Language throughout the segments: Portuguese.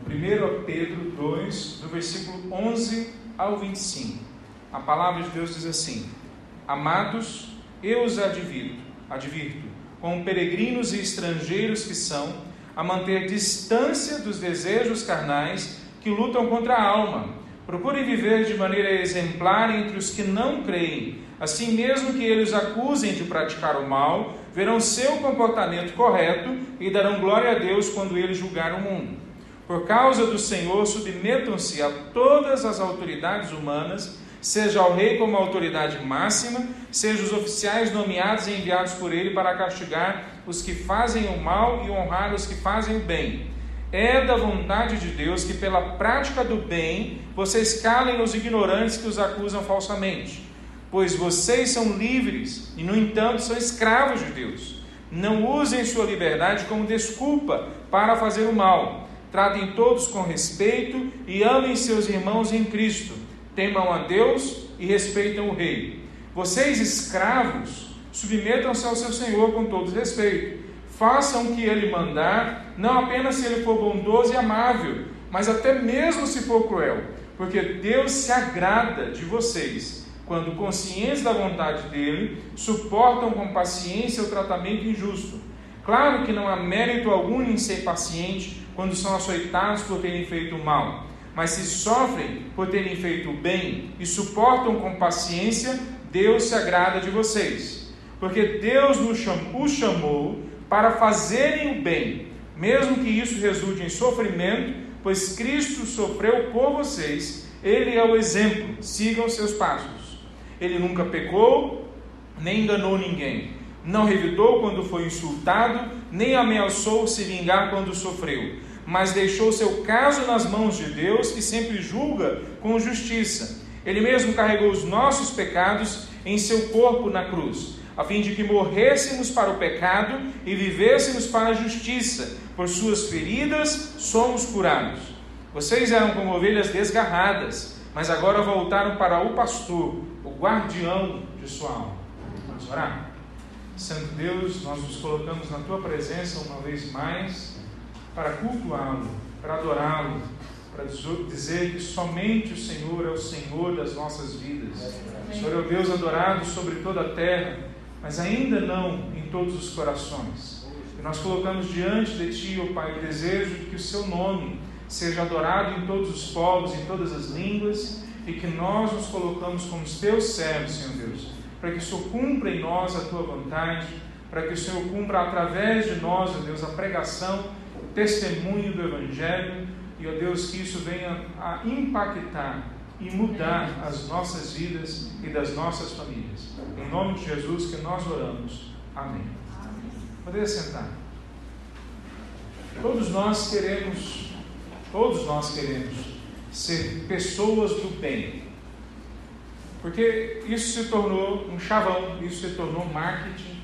1 Pedro 2, do versículo 11 ao 25. A palavra de Deus diz assim: Amados, eu os advirto, como peregrinos e estrangeiros que são, a manter distância dos desejos carnais que lutam contra a alma. Procurem viver de maneira exemplar entre os que não creem. Assim, mesmo que eles acusem de praticar o mal, verão seu comportamento correto e darão glória a Deus quando ele julgar o mundo. Por causa do Senhor, submetam-se a todas as autoridades humanas, seja ao rei como autoridade máxima, seja os oficiais nomeados e enviados por ele para castigar os que fazem o mal e honrar os que fazem o bem. É da vontade de Deus que pela prática do bem vocês calem os ignorantes que os acusam falsamente, pois vocês são livres e, no entanto, são escravos de Deus. Não usem sua liberdade como desculpa para fazer o mal. Tratem todos com respeito e amem seus irmãos em Cristo. Temam a Deus e respeitam o rei. Vocês, escravos, submetam-se ao seu Senhor com todo respeito. Façam o que ele mandar, não apenas se ele for bondoso e amável, mas até mesmo se for cruel, porque Deus se agrada de vocês, quando, conscientes da vontade dele, suportam com paciência o tratamento injusto. Claro que não há mérito algum em ser paciente quando são açoitados por terem feito o mal, mas se sofrem por terem feito o bem e suportam com paciência, Deus se agrada de vocês, porque Deus os chamou para fazerem o bem, mesmo que isso resulte em sofrimento, pois Cristo sofreu por vocês. Ele é o exemplo, sigam seus passos. Ele nunca pecou, nem enganou ninguém, não revidou quando foi insultado, nem ameaçou se vingar quando sofreu, mas deixou seu caso nas mãos de Deus, que sempre julga com justiça. Ele mesmo carregou os nossos pecados em seu corpo na cruz, a fim de que morrêssemos para o pecado e vivêssemos para a justiça. Por suas feridas somos curados. Vocês eram como ovelhas desgarradas, mas agora voltaram para o pastor, o guardião de sua alma. Vamos orar? Santo Deus, nós nos colocamos na Tua presença uma vez mais para cultuá-lo, para adorá-lo, para dizer que somente o Senhor é o Senhor das nossas vidas. O Senhor é o Deus adorado sobre toda a terra, mas ainda não em todos os corações. E nós colocamos diante de Ti, ó Pai, o desejo de que o Seu nome seja adorado em todos os povos, em todas as línguas, e que nós nos colocamos como os Teus servos, Senhor Deus, para que o Senhor cumpra em nós a Tua vontade, para que o Senhor cumpra através de nós, ó Deus, a pregação, o testemunho do Evangelho, e ó Deus, que isso venha a impactar e mudar as nossas vidas e das nossas famílias. Em nome de Jesus que nós oramos. Amém. Poder sentar. Todos nós queremos ser pessoas do bem, porque isso se tornou um chavão, isso se tornou marketing,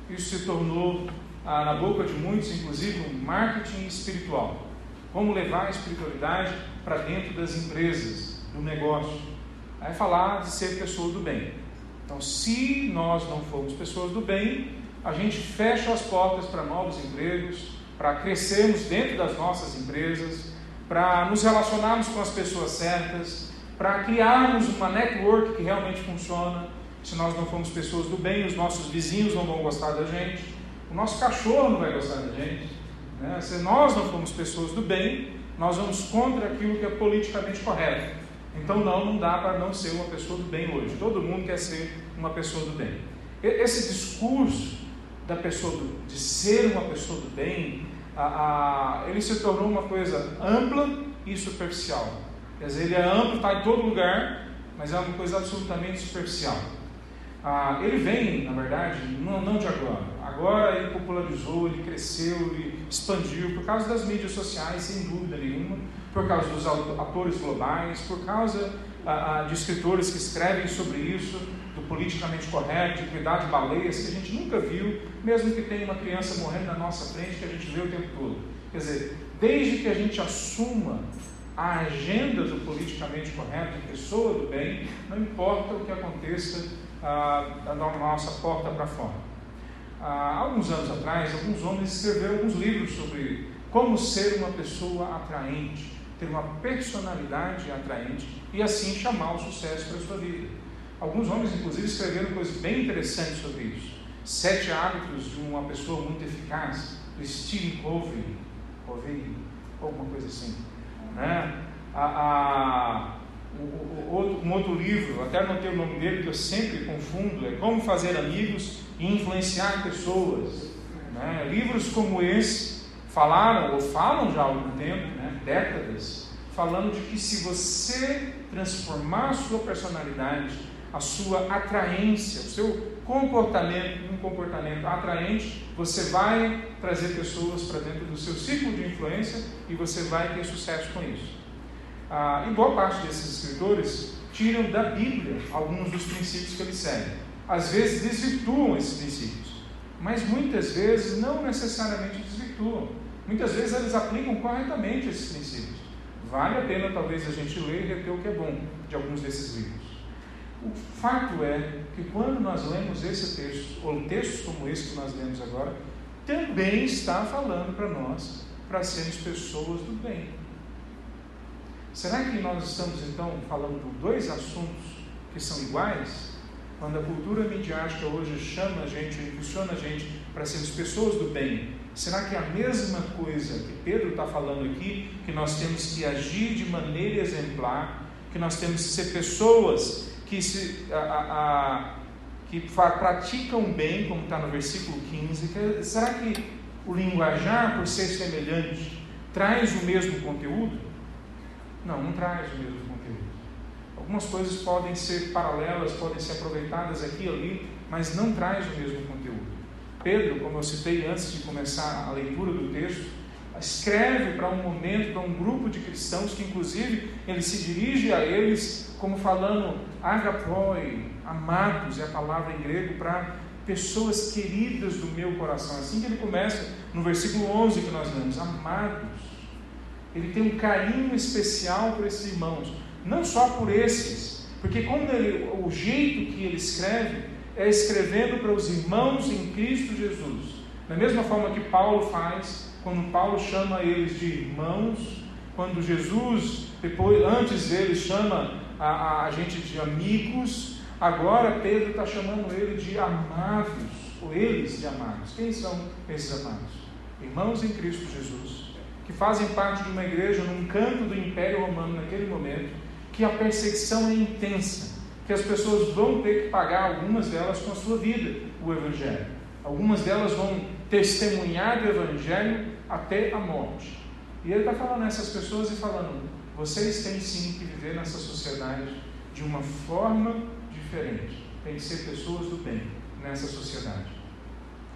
isso se tornou, na boca de muitos, inclusive, um marketing espiritual. Como levar a espiritualidade para dentro das empresas, do negócio. Aí falar de ser pessoa do bem. Então, se nós não formos pessoas do bem, a gente fecha as portas para novos empregos, para crescermos dentro das nossas empresas, para nos relacionarmos com as pessoas certas, para criarmos uma network que realmente funciona. Se nós não formos pessoas do bem, os nossos vizinhos não vão gostar da gente, o nosso cachorro não vai gostar da gente, né? Se nós não formos pessoas do bem, nós vamos contra aquilo que é politicamente correto. Então não dá para não ser uma pessoa do bem hoje. Todo mundo quer ser uma pessoa do bem. Esse discurso da pessoa de ser uma pessoa do bem, ele se tornou uma coisa ampla e superficial. Quer dizer, ele é amplo, está em todo lugar, mas é uma coisa absolutamente superficial. Ele vem, na verdade, não de agora. Agora ele popularizou, ele cresceu, ele expandiu por causa das mídias sociais, sem dúvida nenhuma, por causa dos atores globais, por causa de escritores que escrevem sobre isso, do politicamente correto, de cuidar de baleias que a gente nunca viu, mesmo que tenha uma criança morrendo na nossa frente, que a gente vê o tempo todo. Quer dizer, desde que a gente assuma a agenda do politicamente correto, de pessoa do bem, não importa o que aconteça da nossa porta para fora. Há alguns anos atrás, alguns homens escreveram alguns livros sobre como ser uma pessoa atraente, ter uma personalidade atraente e assim chamar o sucesso para a sua vida. Alguns homens, inclusive, escreveram coisas bem interessantes sobre isso. 7 hábitos de uma pessoa muito eficaz, do Stephen Covey, alguma coisa assim, né? Um outro livro, até anotei o nome dele, que eu sempre confundo, é Como Fazer Amigos e Influenciar Pessoas, né? Livros como esse falam já há algum tempo, né? Décadas, falando de que se você transformar a sua personalidade, a sua atraência, o seu comportamento, um comportamento atraente, você vai trazer pessoas para dentro do seu círculo de influência e você vai ter sucesso com isso. E boa parte desses escritores tiram da Bíblia alguns dos princípios que eles seguem. Às vezes desvirtuam esses princípios, mas muitas vezes não necessariamente desvirtuam. Muitas vezes eles aplicam corretamente esses princípios. Vale a pena talvez a gente ler e reter o que é bom de alguns desses livros. O fato é que quando nós lemos esse texto, ou textos como esse que nós lemos agora, também está falando para nós, para sermos pessoas do bem. Será que nós estamos então falando de 2 assuntos que são iguais? Quando a cultura midiática hoje chama a gente, impulsiona a gente para sermos pessoas do bem, será que é a mesma coisa que Pedro está falando aqui, que nós temos que agir de maneira exemplar, que nós temos que ser pessoas que praticam bem, como está no versículo 15, será que o linguajar, por ser semelhante, traz o mesmo conteúdo? Não traz o mesmo conteúdo. Algumas coisas podem ser paralelas, podem ser aproveitadas aqui e ali, mas não traz o mesmo conteúdo. Pedro, como eu citei antes de começar a leitura do texto, escreve para um momento, para um grupo de cristãos que inclusive ele se dirige a eles como falando agapoi, amados, é a palavra em grego para pessoas queridas do meu coração. Assim que ele começa no versículo 11 que nós lemos, amados. Ele tem um carinho especial por esses irmãos, não só por esses, porque o jeito que ele escreve é escrevendo para os irmãos em Cristo Jesus, da mesma forma que Paulo faz, quando Paulo chama eles de irmãos, quando Jesus, antes dele, chama a gente de amigos, agora Pedro está chamando ele de amados, ou eles de amados. Quem são esses amados? Irmãos em Cristo Jesus, que fazem parte de uma igreja num canto do Império Romano naquele momento, que a perseguição é intensa, que as pessoas vão ter que pagar, algumas delas com a sua vida, o Evangelho. Algumas delas vão testemunhar do Evangelho até a morte. E ele está falando a essas pessoas e falando, vocês têm sim que viver nessa sociedade de uma forma diferente. Tem que ser pessoas do bem nessa sociedade.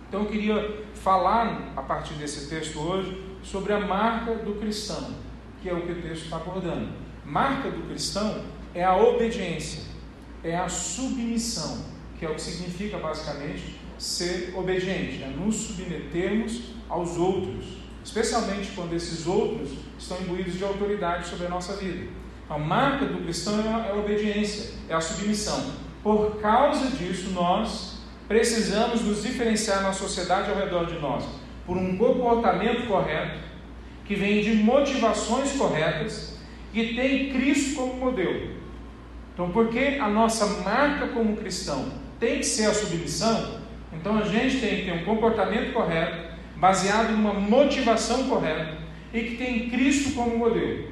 Então eu queria falar, a partir desse texto hoje, sobre a marca do cristão, que é o que o texto está abordando. Marca do cristão é a obediência, é a submissão, que é o que significa basicamente ser obediente, é nos submetermos aos outros, especialmente quando esses outros estão imbuídos de autoridade sobre a nossa vida. A marca do cristão é a obediência, é a submissão. Por causa disso, nós precisamos nos diferenciar na sociedade ao redor de nós por um comportamento correto, que vem de motivações corretas e tem Cristo como modelo. Então, porque a nossa marca como cristão tem que ser a submissão, então a gente tem que ter um comportamento correto, baseado numa motivação correta e que tem Cristo como modelo.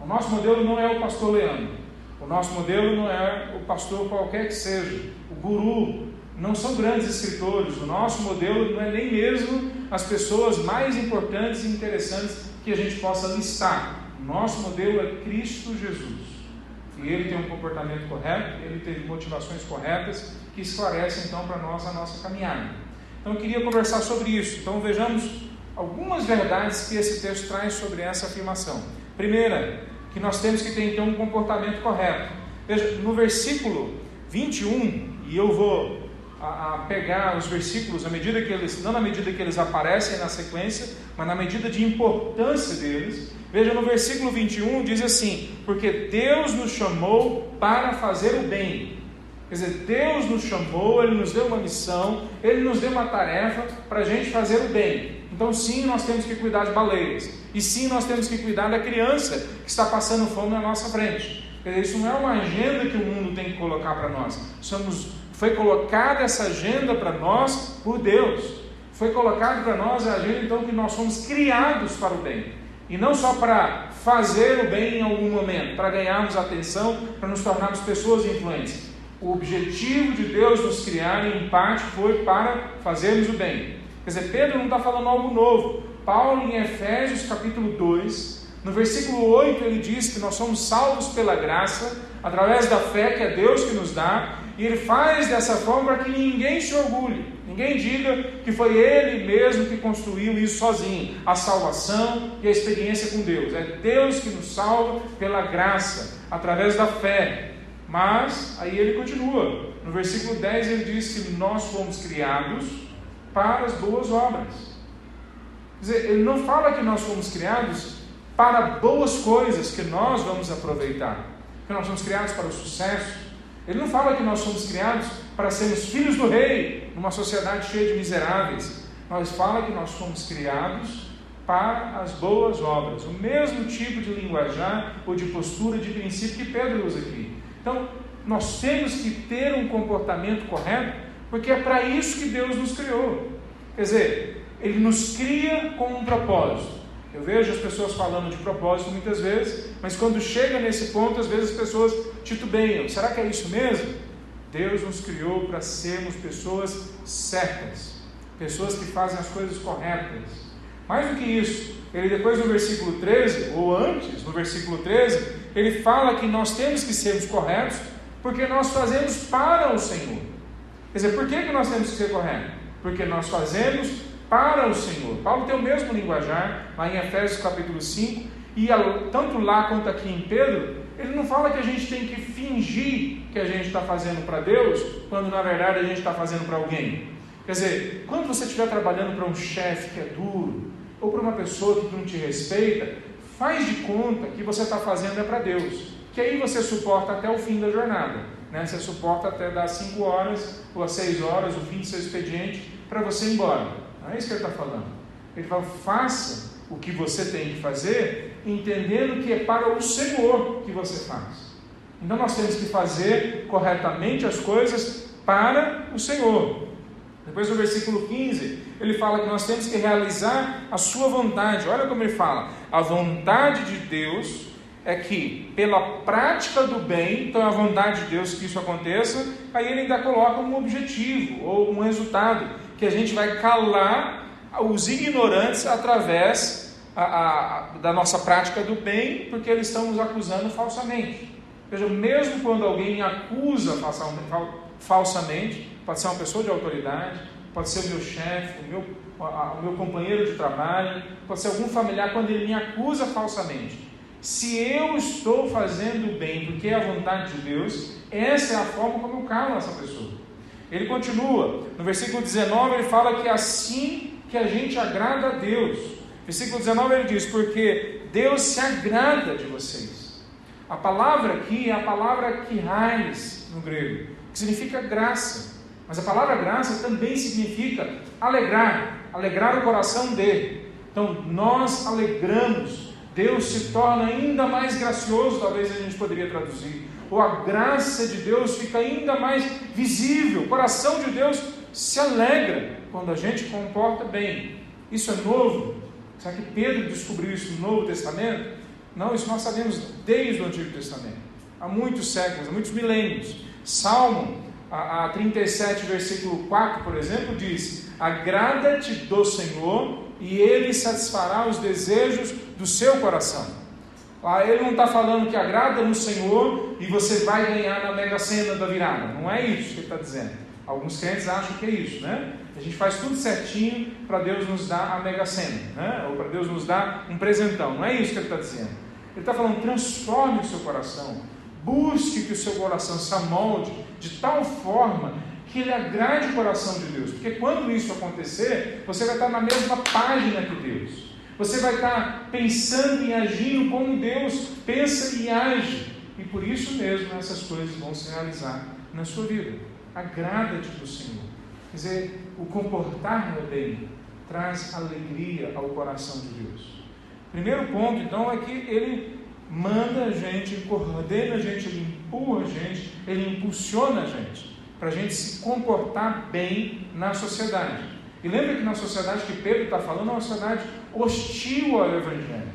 O nosso modelo não é o pastor Leandro, o nosso modelo não é o pastor qualquer que seja, o guru, não são grandes escritores, o nosso modelo não é nem mesmo as pessoas mais importantes e interessantes que a gente possa listar. O nosso modelo é Cristo Jesus. E ele tem um comportamento correto, ele teve motivações corretas que esclarecem então para nós a nossa caminhada. Então eu queria conversar sobre isso. Então vejamos algumas verdades que esse texto traz sobre essa afirmação. Primeira, que nós temos que ter então um comportamento correto. Veja, no versículo 21, e eu vou pegar os versículos à medida que eles, não na medida que eles aparecem na sequência, mas na medida de importância deles. Veja, no versículo 21 diz assim: porque Deus nos chamou para fazer o bem. Quer dizer, Deus nos chamou, Ele nos deu uma missão, Ele nos deu uma tarefa para a gente fazer o bem. Então Então sim, nós temos que cuidar de baleias, e sim, nós temos que cuidar da criança que está passando fome na nossa frente. Isso não é uma agenda que o mundo tem que colocar para nós. Foi colocada essa agenda para nós por Deus. Foi colocado para nós a agenda, então, que nós fomos criados para o bem. E não só para fazer o bem em algum momento, para ganharmos atenção, para nos tornarmos pessoas influentes. O objetivo de Deus nos criar, em parte, foi para fazermos o bem. Quer dizer, Pedro não está falando algo novo. Paulo, em Efésios capítulo 2, no versículo 8, ele diz que nós somos salvos pela graça, através da fé que é Deus que nos dá, e ele faz dessa forma para que ninguém se orgulhe, ninguém diga que foi ele mesmo que construiu isso sozinho, a salvação e a experiência com Deus. É Deus que nos salva pela graça, através da fé. Mas, aí ele continua, no versículo 10 ele diz que nós fomos criados para as boas obras. Quer dizer, ele não fala que nós fomos criados para boas coisas que nós vamos aproveitar, que nós somos criados para o sucesso. Ele não fala que nós somos criados para sermos filhos do rei, numa sociedade cheia de miseráveis. Nós fala que nós fomos criados para as boas obras, o mesmo tipo de linguajar ou de postura, de princípio que Pedro usa aqui. Então, nós temos que ter um comportamento correto, porque é para isso que Deus nos criou. Quer dizer, Ele nos cria com um propósito. Eu vejo as pessoas falando de propósito muitas vezes, mas quando chega nesse ponto, às vezes as pessoas titubeiam. Será que é isso mesmo? Deus nos criou para sermos pessoas certas, pessoas que fazem as coisas corretas. Mais do que isso, ele depois no versículo 13, ou antes, no versículo 13, ele fala que nós temos que sermos corretos, porque nós fazemos para o Senhor. Quer dizer, por que nós temos que ser corretos? Porque nós fazemos para o Senhor. Paulo tem o mesmo linguajar, lá em Efésios capítulo 5, e tanto lá quanto aqui em Pedro, ele não fala que a gente tem que fingir que a gente está fazendo para Deus, quando na verdade a gente está fazendo para alguém. Quer dizer, quando você estiver trabalhando para um chefe que é duro, ou para uma pessoa que não te respeita, faz de conta que você está fazendo é para Deus, que aí você suporta até o fim da jornada, né? Você suporta até das 5 horas ou às 6 horas, o fim do seu expediente, para você ir embora. Não é isso que ele está falando. Ele fala, faça o que você tem que fazer, entendendo que é para o Senhor que você faz. Então nós temos que fazer corretamente as coisas para o Senhor. Depois no versículo 15, ele fala que nós temos que realizar a sua vontade. Olha como ele fala, a vontade de Deus é que pela prática do bem, então é a vontade de Deus que isso aconteça, aí ele ainda coloca um objetivo ou um resultado, que a gente vai calar os ignorantes através da nossa prática do bem, porque eles estão nos acusando falsamente. Veja, mesmo quando alguém me acusa falsamente, pode ser uma pessoa de autoridade, pode ser o meu chefe, o meu companheiro de trabalho, pode ser algum familiar, quando ele me acusa falsamente, se eu estou fazendo o bem porque é a vontade de Deus, essa é a forma como eu calo essa pessoa. Ele continua, no versículo 19 ele fala que é assim que a gente agrada a Deus. Versículo 19 ele diz, porque Deus se agrada de vocês. A palavra aqui é a palavra kirais no grego, que significa graça. Mas a palavra graça também significa alegrar o coração dele. Então nós alegramos, Deus se torna ainda mais gracioso, talvez a gente poderia traduzir, ou a graça de Deus fica ainda mais visível, o coração de Deus se alegra quando a gente comporta bem. Isso é novo? Será que Pedro descobriu isso no Novo Testamento? Não, isso nós sabemos desde o Antigo Testamento, há muitos séculos, há muitos milênios. Salmo a 37, versículo 4, por exemplo, diz, agrada-te do Senhor e Ele satisfará os desejos do seu coração. Ele não está falando que agrada no Senhor e você vai ganhar na Mega Sena da virada. Não é isso que ele está dizendo. Alguns crentes acham que é isso, né? A gente faz tudo certinho para Deus nos dar a Mega Sena, né? Ou para Deus nos dar um presentão. Não é isso que ele está dizendo. Ele está falando, transforme o seu coração. Busque que o seu coração se amolde de tal forma que ele agrade o coração de Deus. Porque quando isso acontecer, você vai estar na mesma página que Deus. Você vai estar pensando e agindo como Deus pensa e age. E por isso mesmo essas coisas vão se realizar na sua vida. Agrada-te do Senhor. Quer dizer, o comportar no bem traz alegria ao coração de Deus? Primeiro ponto, então, é que Ele manda a gente, Ele coordena a gente, Ele empurra a gente, Ele impulsiona a gente, para a gente se comportar bem na sociedade. E lembra que na sociedade que Pedro está falando, é uma sociedade hostil ao Evangelho,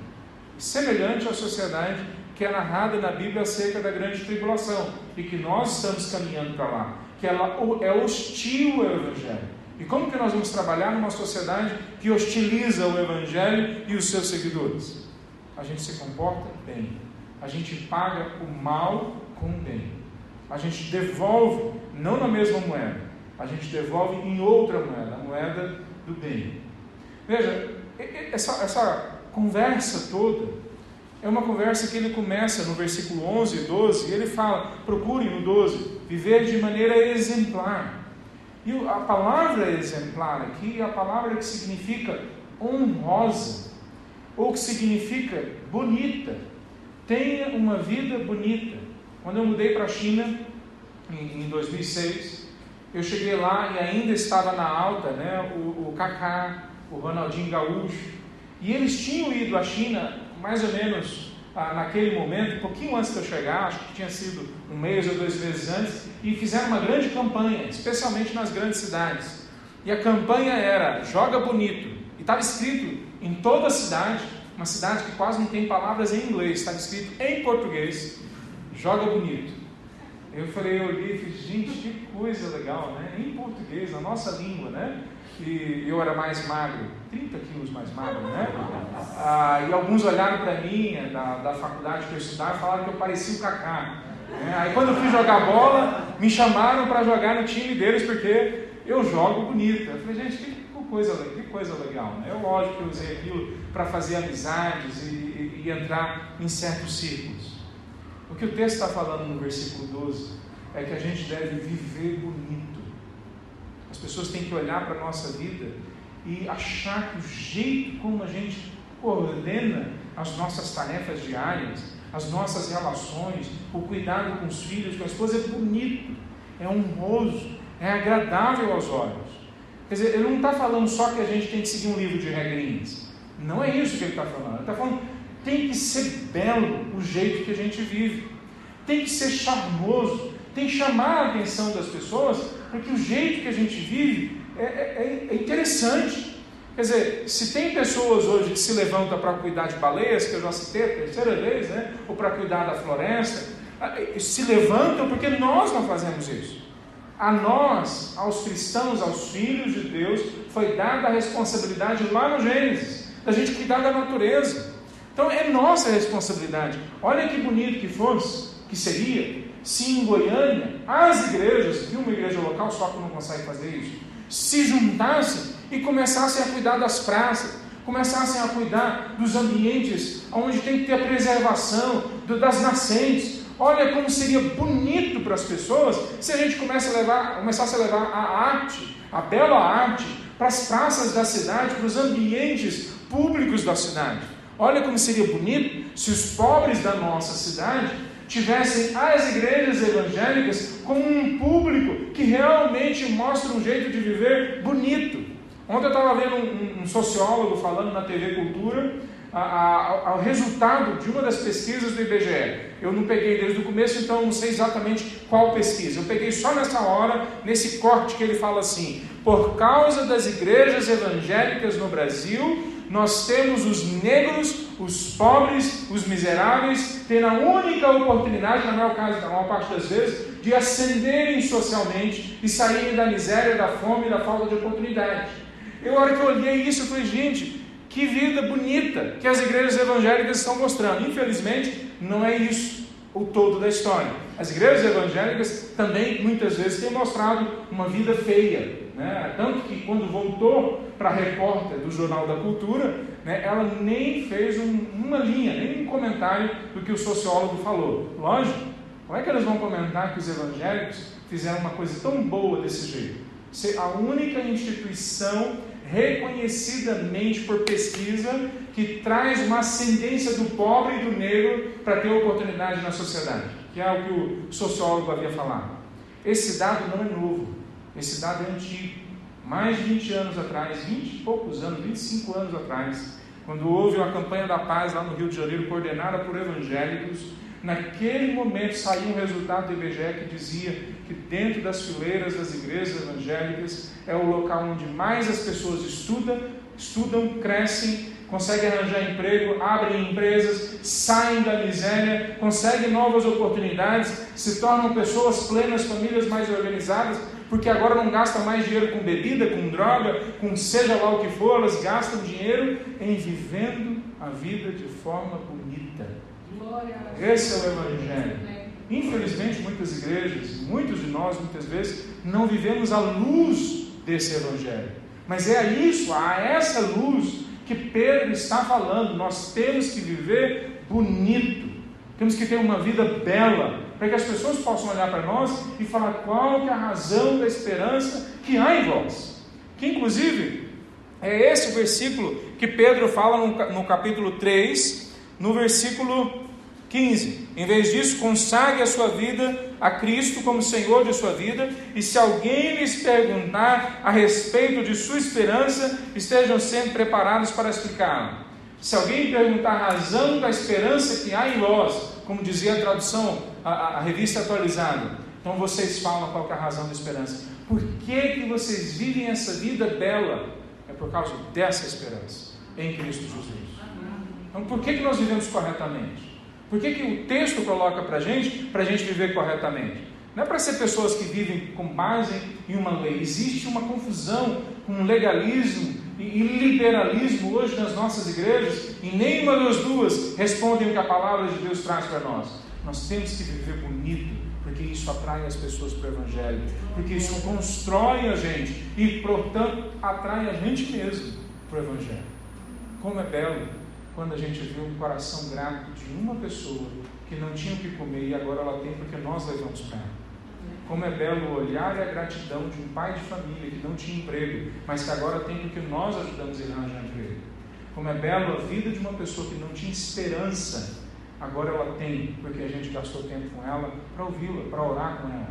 semelhante à sociedade que é narrada na Bíblia acerca da grande tribulação, e que nós estamos caminhando para lá, que ela é hostil ao Evangelho. E como que nós vamos trabalhar numa sociedade que hostiliza o Evangelho e os seus seguidores? A gente se comporta bem, a gente paga o mal com o bem, a gente devolve, não na mesma moeda, a gente devolve em outra moeda, a moeda do bem. Veja, essa conversa toda é uma conversa que ele começa no versículo 11 e 12, e ele fala, procurem no 12, viver de maneira exemplar. E a palavra exemplar aqui é a palavra que significa honrosa, ou que significa bonita. Tenha uma vida bonita. Quando eu mudei para a China, em 2006, eu cheguei lá e ainda estava na alta, né, o Kaká, o Ronaldinho Gaúcho, e eles tinham ido à China mais ou menos naquele momento, um pouquinho antes de eu chegar, acho que tinha sido 1 mês ou 2 meses antes, e fizeram uma grande campanha, especialmente nas grandes cidades. E a campanha era, joga bonito, e estava escrito em toda a cidade, uma cidade que quase não tem palavras em inglês, estava escrito em português, joga bonito. Eu falei, eu olhei e falei, gente, que coisa legal, né? Em português, na nossa língua, né? E eu era mais magro, 30 quilos mais magro, né? E alguns olharam para mim, da faculdade que eu estudava, e falaram que eu parecia o Kaká. Aí quando eu fui jogar bola, me chamaram para jogar no time deles, porque eu jogo bonito. Eu falei, gente, que coisa legal, né? Eu, lógico que eu usei aquilo para fazer amizades e entrar em certos círculos. O que o texto está falando no versículo 12 é que a gente deve viver bonito. As pessoas têm que olhar para a nossa vida e achar que o jeito como a gente coordena as nossas tarefas diárias, as nossas relações, o cuidado com os filhos, com a esposa, é bonito, é honroso, é agradável aos olhos. Quer dizer, ele não está falando só que a gente tem que seguir um livro de regrinhas. Não é isso que ele está falando. Ele está falando que tem que ser belo o jeito que a gente vive. Tem que ser charmoso, tem que chamar a atenção das pessoas, porque o jeito que a gente vive é interessante. Quer dizer, se tem pessoas hoje que se levantam para cuidar de baleias, que eu já citei a terceira vez, né? Ou para cuidar da floresta, se levantam porque nós não fazemos isso. A nós, aos cristãos, aos filhos de Deus, foi dada a responsabilidade lá no Gênesis, da gente cuidar da natureza. Então é nossa responsabilidade. Olha que bonito que seria, se em Goiânia, as igrejas, e uma igreja local só que não consegue fazer isso, se juntassem e começassem a cuidar das praças, começassem a cuidar dos ambientes onde tem que ter a preservação das nascentes. Olha como seria bonito para as pessoas se a gente começasse a levar a arte, a bela arte, para as praças da cidade, para os ambientes públicos da cidade. Olha como seria bonito se os pobres da nossa cidade tivessem as igrejas evangélicas como um público que realmente mostra um jeito de viver bonito. Ontem eu estava vendo um sociólogo falando na TV Cultura ao resultado de uma das pesquisas do IBGE. Eu não peguei desde o começo, então eu não sei exatamente qual pesquisa. Eu peguei só nessa hora, nesse corte que ele fala assim: por causa das igrejas evangélicas no Brasil, nós temos os negros, os pobres, os miseráveis, tendo a única oportunidade, na maior parte das vezes, de ascenderem socialmente e saírem da miséria, da fome e da falta de oportunidade. A hora que eu olhei isso, eu falei, gente, que vida bonita que as igrejas evangélicas estão mostrando. Infelizmente, não é isso o todo da história. As igrejas evangélicas também, muitas vezes, têm mostrado uma vida feia, né? Tanto que, quando voltou para a repórter do Jornal da Cultura, né, ela nem fez uma linha, nem um comentário do que o sociólogo falou. Lógico, como é que eles vão comentar que os evangélicos fizeram uma coisa tão boa desse jeito? Ser a única instituição reconhecidamente por pesquisa que traz uma ascendência do pobre e do negro para ter oportunidade na sociedade, que é o que o sociólogo havia falado. Esse dado não é novo, esse dado é antigo. mais de 20 anos atrás, 20 e poucos anos, 25 anos atrás, quando houve uma campanha da paz lá no Rio de Janeiro, coordenada por evangélicos, naquele momento saiu um resultado do IBGE que dizia que dentro das fileiras das igrejas evangélicas é o local onde mais as pessoas estudam, crescem, conseguem arranjar emprego, abrem empresas, saem da miséria, conseguem novas oportunidades, se tornam pessoas plenas, famílias mais organizadas, porque agora não gastam mais dinheiro com bebida, com droga, com seja lá o que for, elas gastam dinheiro em vivendo a vida de forma bonita. Esse é o Evangelho. Infelizmente, muitas igrejas, muitos de nós, muitas vezes, não vivemos à luz desse Evangelho. Mas é a essa luz que Pedro está falando. Nós temos que viver bonito, temos que ter uma vida bela, para que as pessoas possam olhar para nós e falar qual que é a razão da esperança que há em vós. Que inclusive é esse o versículo que Pedro fala no capítulo 3, no versículo 15. Em vez disso, consagre a sua vida a Cristo como Senhor de sua vida, e se alguém lhes perguntar a respeito de sua esperança, estejam sempre preparados para explicar. Se alguém perguntar a razão da esperança que há em vós, como dizia a tradução, a revista atualizada, então vocês falam qual que é a razão da esperança. Por que vocês vivem essa vida bela? É por causa dessa esperança em Cristo Jesus. Então por que nós vivemos corretamente? Por que o texto coloca para a gente viver corretamente? Não é para ser pessoas que vivem com base em uma lei. Existe uma confusão com legalismo e liberalismo hoje nas nossas igrejas, e nenhuma das duas respondem o que a palavra de Deus traz para nós. Nós temos que viver bonito, porque isso atrai as pessoas para o Evangelho, porque isso constrói a gente e, portanto, atrai a gente mesmo para o Evangelho. Como é belo quando a gente vê um coração grato de uma pessoa que não tinha o que comer e agora ela tem porque nós levamos para ela. Como é belo o olhar e a gratidão de um pai de família que não tinha emprego, mas que agora tem porque nós ajudamos ele a arranjar emprego. Como é belo a vida de uma pessoa que não tinha esperança, agora ela tem porque a gente gastou tempo com ela para ouvi-la, para orar com ela.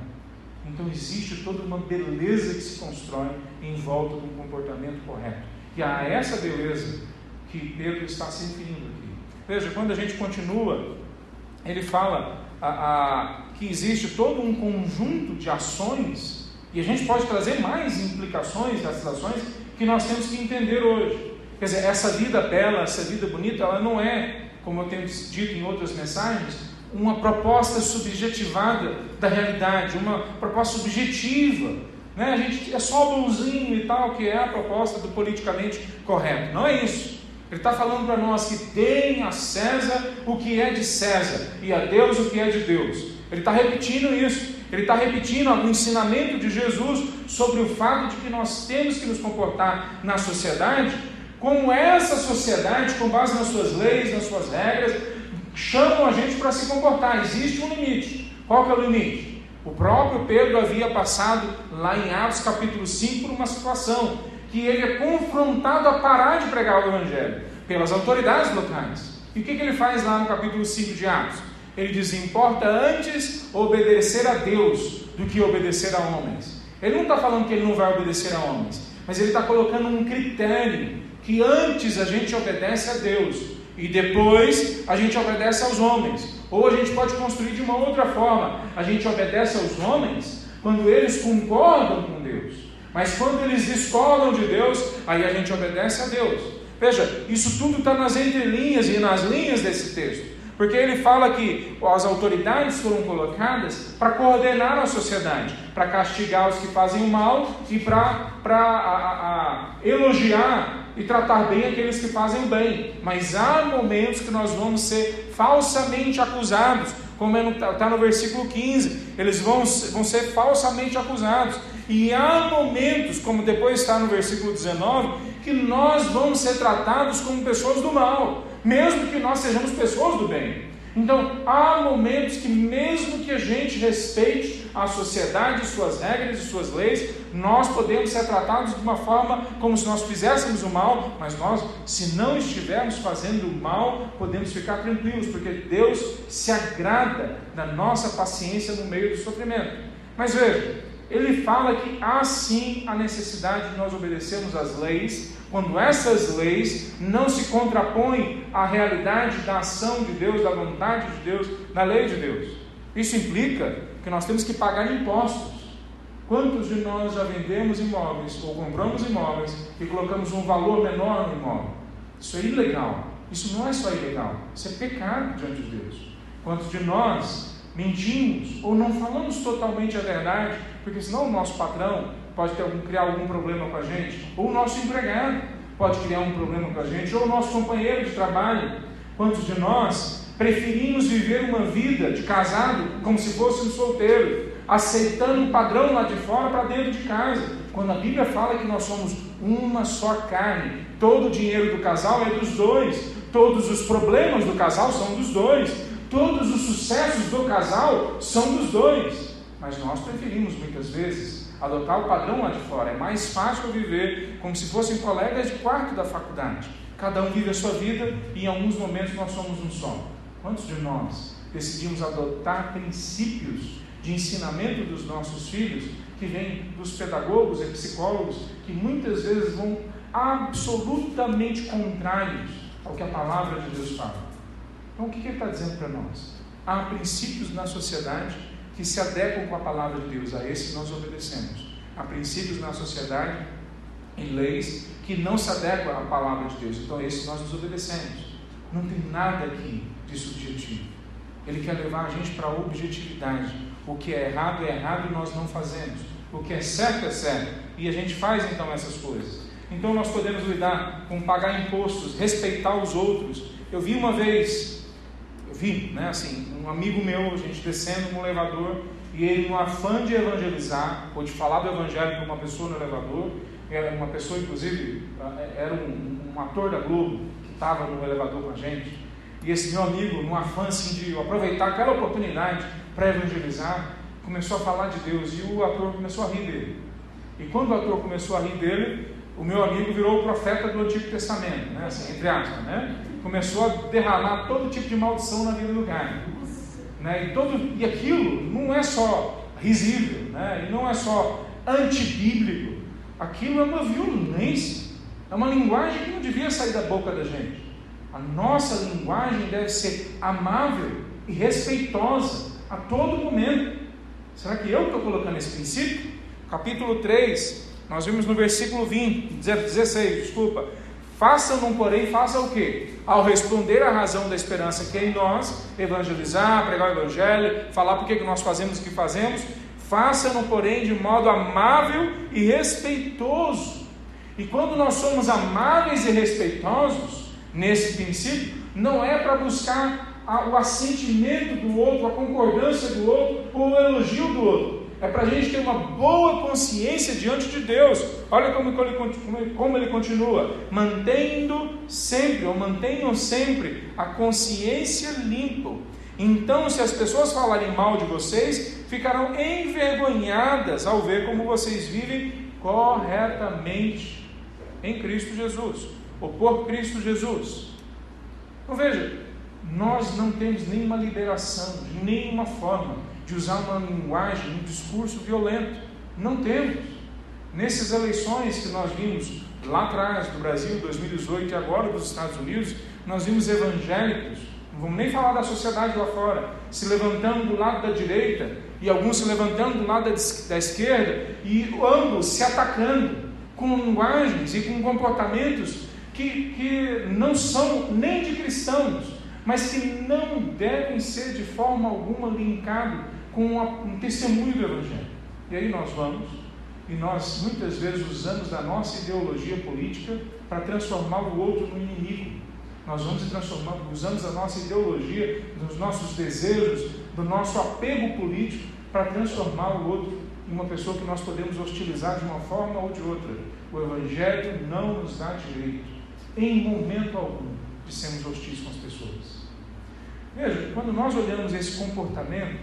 Então existe toda uma beleza que se constrói em volta de um comportamento correto. E a essa beleza que Pedro está se referindo aqui. Veja, quando a gente continua, ele fala que existe todo um conjunto de ações, e a gente pode trazer mais implicações dessas ações que nós temos que entender hoje. Quer dizer, essa vida bela, essa vida bonita, ela não é, como eu tenho dito em outras mensagens, uma proposta subjetivada da realidade, uma proposta subjetiva, né? A gente é só bonzinho e tal, que é a proposta do politicamente correto. Não é isso. Ele está falando para nós que deem a César o que é de César e a Deus o que é de Deus. Ele está repetindo isso. Ele está repetindo o ensinamento de Jesus sobre o fato de que nós temos que nos comportar na sociedade como essa sociedade, com base nas suas leis, nas suas regras, chamam a gente para se comportar. Existe um limite. Qual que é o limite? O próprio Pedro havia passado lá em Atos capítulo 5 por uma situação que ele é confrontado a parar de pregar o Evangelho pelas autoridades locais. E o que ele faz lá no capítulo 5 de Atos? Ele diz: importa antes obedecer a Deus do que obedecer a homens. Ele não está falando que ele não vai obedecer a homens, mas ele está colocando um critério, que antes a gente obedece a Deus e depois a gente obedece aos homens. Ou a gente pode construir de uma outra forma: a gente obedece aos homens quando eles concordam com Deus, mas quando eles discordam de Deus, aí a gente obedece a Deus. Veja, isso tudo está nas entrelinhas e nas linhas desse texto, porque ele fala que as autoridades foram colocadas para coordenar a sociedade, para castigar os que fazem o mal e para elogiar e tratar bem aqueles que fazem o bem. Mas há momentos que nós vamos ser falsamente acusados, como está no versículo 15, eles vão ser falsamente acusados. E há momentos, como depois está no versículo 19, que nós vamos ser tratados como pessoas do mal, mesmo que nós sejamos pessoas do bem. Então, há momentos que mesmo que a gente respeite a sociedade, suas regras e suas leis, nós podemos ser tratados de uma forma como se nós fizéssemos o mal, mas nós, se não estivermos fazendo o mal, podemos ficar tranquilos, porque Deus se agrada da nossa paciência no meio do sofrimento. Mas veja, ele fala que há sim a necessidade de nós obedecermos às leis, quando essas leis não se contrapõem à realidade da ação de Deus, da vontade de Deus, da lei de Deus. Isso implica que nós temos que pagar impostos. Quantos de nós já vendemos imóveis ou compramos imóveis e colocamos um valor menor no imóvel? Isso é ilegal. Isso não é só ilegal, isso é pecado diante de Deus. Quantos de nós mentimos ou não falamos totalmente a verdade, porque senão o nosso patrão pode criar algum problema com a gente, ou o nosso empregado pode criar um problema com a gente, ou o nosso companheiro de trabalho. Quantos de nós preferimos viver uma vida de casado como se fosse um solteiro, aceitando o padrão lá de fora para dentro de casa, quando a Bíblia fala que nós somos uma só carne? Todo o dinheiro do casal é dos dois, todos os problemas do casal são dos dois, todos os sucessos do casal são dos dois, mas nós preferimos muitas vezes adotar o padrão lá de fora. É mais fácil viver como se fossem colegas de quarto da faculdade, cada um vive a sua vida e em alguns momentos nós somos um só. Quantos de nós decidimos adotar princípios de ensinamento dos nossos filhos que vêm dos pedagogos e psicólogos, que muitas vezes vão absolutamente contrários ao que a palavra de Deus fala? Então o que ele está dizendo para nós? Há princípios na sociedade que se adequam com a palavra de Deus, a esse nós obedecemos. Há princípios na sociedade e leis que não se adequam à palavra de Deus, então a esse nós nos obedecemos. Não tem nada aqui de subjetivo. Ele quer levar a gente para a objetividade. O que é errado e nós não fazemos. O que é certo, e a gente faz então essas coisas. Então nós podemos lidar com pagar impostos, respeitar os outros. Eu vi uma vez, um amigo meu, a gente descendo no elevador, e ele, no afã de evangelizar, ou de falar do evangelho para uma pessoa no elevador, era uma pessoa, inclusive, era um ator da Globo, que estava no elevador com a gente, e esse meu amigo, no afã assim, de aproveitar aquela oportunidade para evangelizar, começou a falar de Deus, e o ator começou a rir dele. E quando o ator começou a rir dele, o meu amigo virou o profeta do Antigo Testamento, entre aspas, começou a derramar todo tipo de maldição na vida do cara, e aquilo não é só risível, e não é só antibíblico, aquilo é uma violência, é uma linguagem que não devia sair da boca da gente. A nossa linguagem deve ser amável e respeitosa a todo momento. Será que eu estou colocando esse princípio? Capítulo 3, nós vimos no versículo 16, façam, porém, faça o quê? Ao responder à razão da esperança que é em nós, evangelizar, pregar o evangelho, falar por que nós fazemos o que fazemos, façam, porém, de modo amável e respeitoso. E quando nós somos amáveis e respeitosos, nesse princípio, não é para buscar o assentimento do outro, a concordância do outro, ou o elogio do outro. É para a gente ter uma boa consciência diante de Deus. Olha como ele continua: mantenham sempre a consciência limpa. Então, se as pessoas falarem mal de vocês, ficarão envergonhadas ao ver como vocês vivem corretamente em Cristo Jesus, ou por Cristo Jesus. Então veja, nós não temos nenhuma liberação, de nenhuma forma, de usar uma linguagem, um discurso violento. Não temos. Nessas eleições que nós vimos lá atrás, do Brasil, 2018, e agora dos Estados Unidos, nós vimos evangélicos, não vamos nem falar da sociedade lá fora, se levantando do lado da direita, e alguns se levantando do lado da esquerda, e ambos se atacando, com linguagens e com comportamentos que não são nem de cristãos, mas que não devem ser de forma alguma linkados com um testemunho do Evangelho. E aí nós vamos, e nós muitas vezes usamos da nossa ideologia política para transformar o outro no inimigo. Nós vamos usamos a nossa ideologia, dos nossos desejos, do nosso apego político, para transformar o outro em uma pessoa que nós podemos hostilizar de uma forma ou de outra. O Evangelho não nos dá direito, em momento algum, de sermos hostis com as pessoas. Veja, quando nós olhamos esse comportamento,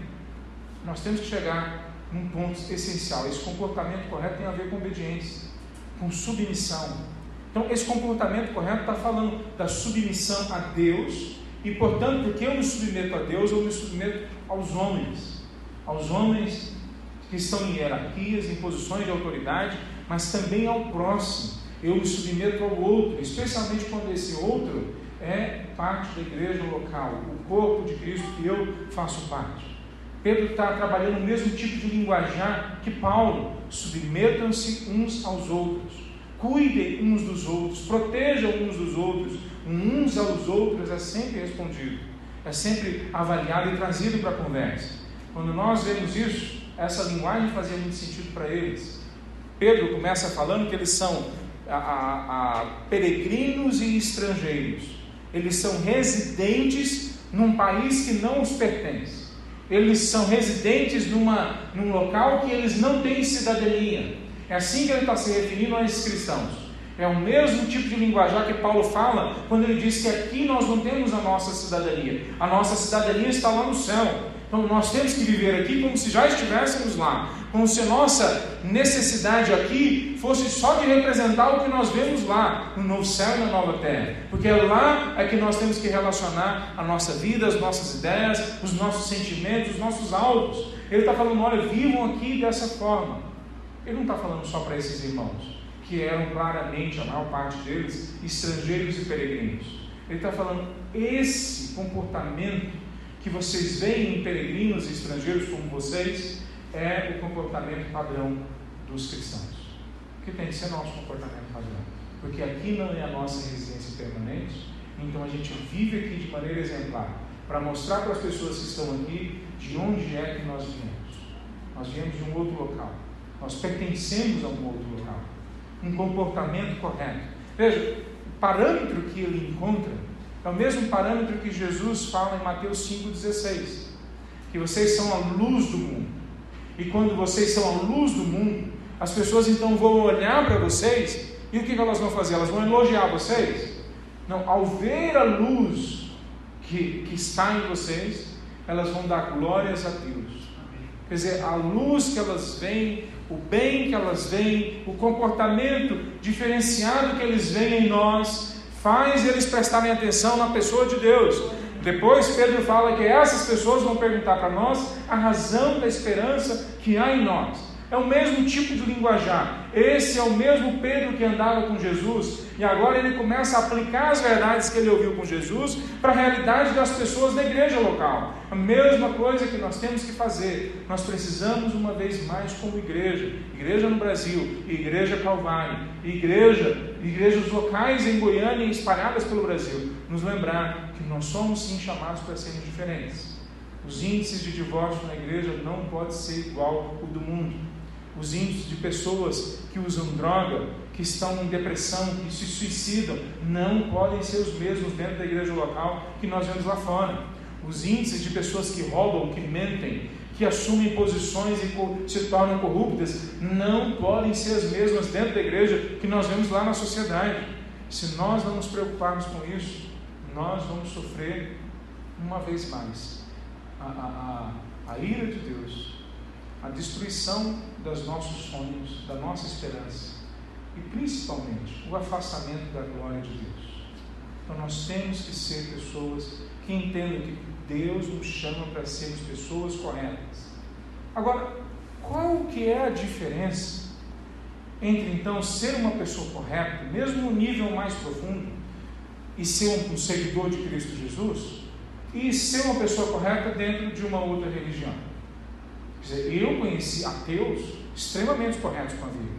nós temos que chegar num ponto essencial. Esse comportamento correto tem a ver com obediência, com submissão. Então, esse comportamento correto está falando da submissão a Deus, e, portanto, porque eu me submeto a Deus, eu me submeto aos homens que estão em hierarquias, em posições de autoridade, mas também ao próximo. Eu me submeto ao outro, especialmente quando esse outro é parte da igreja local, o corpo de Cristo que eu faço parte. Pedro está trabalhando o mesmo tipo de linguajar que Paulo. Submetam-se uns aos outros, cuidem uns dos outros, protejam uns dos outros. Uns aos outros é sempre respondido, é sempre avaliado e trazido para a conversa. Quando nós vemos isso, essa linguagem fazia muito sentido para eles. Pedro começa falando que eles são peregrinos e estrangeiros. Eles são residentes num país que não os pertence. Eles são residentes num local que eles não têm cidadania. É assim que ele está se referindo a esses cristãos. É o mesmo tipo de linguajar que Paulo fala quando ele diz que aqui nós não temos a nossa cidadania. A nossa cidadania está lá no céu. Então nós temos que viver aqui como se já estivéssemos lá. Como se a nossa necessidade aqui fosse só de representar o que nós vemos lá, no novo céu e na nova terra. Porque é lá que nós temos que relacionar a nossa vida, as nossas ideias, os nossos sentimentos, os nossos alvos. Ele está falando, olha, vivam aqui dessa forma. Ele não está falando só para esses irmãos, que eram claramente, a maior parte deles, estrangeiros e peregrinos. Ele está falando, esse comportamento que vocês veem em peregrinos e estrangeiros como vocês, é o comportamento padrão dos cristãos. Que tem que ser nosso comportamento padrão. Porque aqui não é a nossa residência permanente, então a gente vive aqui de maneira exemplar, para mostrar para as pessoas que estão aqui de onde é que nós viemos. Nós viemos de um outro local. Nós pertencemos a um outro local. Um comportamento correto. Veja, o parâmetro que ele encontra é o mesmo parâmetro que Jesus fala em Mateus 5,16, que vocês são a luz do mundo, e quando vocês são a luz do mundo, as pessoas então vão olhar para vocês, e o que elas vão fazer? Elas vão elogiar vocês? Não, ao ver a luz que está em vocês, elas vão dar glórias a Deus. Quer dizer, a luz que elas veem, o bem que elas veem, o comportamento diferenciado que eles veem em nós, faz eles prestarem atenção na pessoa de Deus. Depois Pedro fala que essas pessoas vão perguntar para nós a razão da esperança que há em nós. É o mesmo tipo de linguajar. Esse é o mesmo Pedro que andava com Jesus, e agora ele começa a aplicar as verdades que ele ouviu com Jesus para a realidade das pessoas da igreja local. A mesma coisa que nós temos que fazer. Nós precisamos, uma vez mais, como igreja no Brasil, igreja Calvário, igrejas locais em Goiânia e espalhadas pelo Brasil, nos lembrar que nós somos sim chamados para sermos diferentes. Os índices de divórcio na igreja não podem ser igual ao do mundo. Os índices de pessoas que usam droga, que estão em depressão, que se suicidam, não podem ser os mesmos dentro da igreja local que nós vemos lá fora. Os índices de pessoas que roubam, que mentem, que assumem posições e se tornam corruptas, não podem ser as mesmas dentro da igreja que nós vemos lá na sociedade. Se nós não nos preocuparmos com isso, nós vamos sofrer uma vez mais a ira de Deus, a destruição dos nossos sonhos, da nossa esperança e principalmente o afastamento da glória de Deus. Então nós temos que ser pessoas que entendam que Deus nos chama para sermos pessoas corretas. Agora, qual que é a diferença entre então ser uma pessoa correta, mesmo no nível mais profundo, e ser um seguidor de Cristo Jesus, e ser uma pessoa correta dentro de uma outra religião? Quer dizer, eu conheci ateus extremamente corretos com a vida,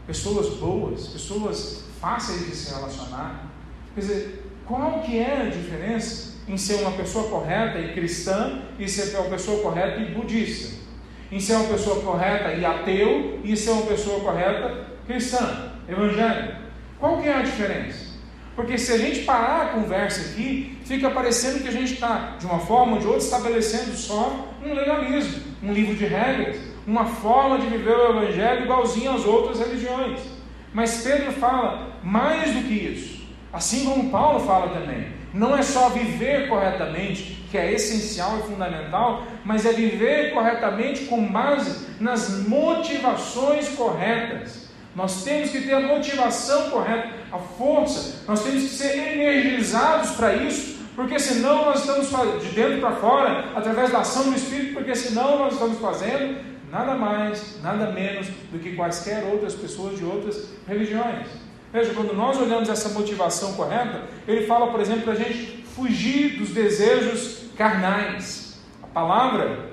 pessoas boas, pessoas fáceis de se relacionar. Quer dizer, qual que é a diferença em ser uma pessoa correta e cristã e ser uma pessoa correta e budista? Em ser uma pessoa correta e ateu e ser uma pessoa correta cristã, evangélica? Qual que é a diferença? Porque se a gente parar a conversa aqui, fica parecendo que a gente está, de uma forma ou de outra, estabelecendo só um legalismo, um livro de regras, uma forma de viver o evangelho igualzinho às outras religiões. Mas Pedro fala mais do que isso, assim como Paulo fala também. Não é só viver corretamente, que é essencial e fundamental, mas é viver corretamente com base nas motivações corretas. Nós temos que ter a motivação correta, a força, nós temos que ser energizados para isso, porque senão nós estamos de dentro para fora, através da ação do Espírito, porque senão nós estamos fazendo nada mais, nada menos do que quaisquer outras pessoas de outras religiões. Veja, quando nós olhamos essa motivação correta, ele fala, por exemplo, para a gente fugir dos desejos carnais. A palavra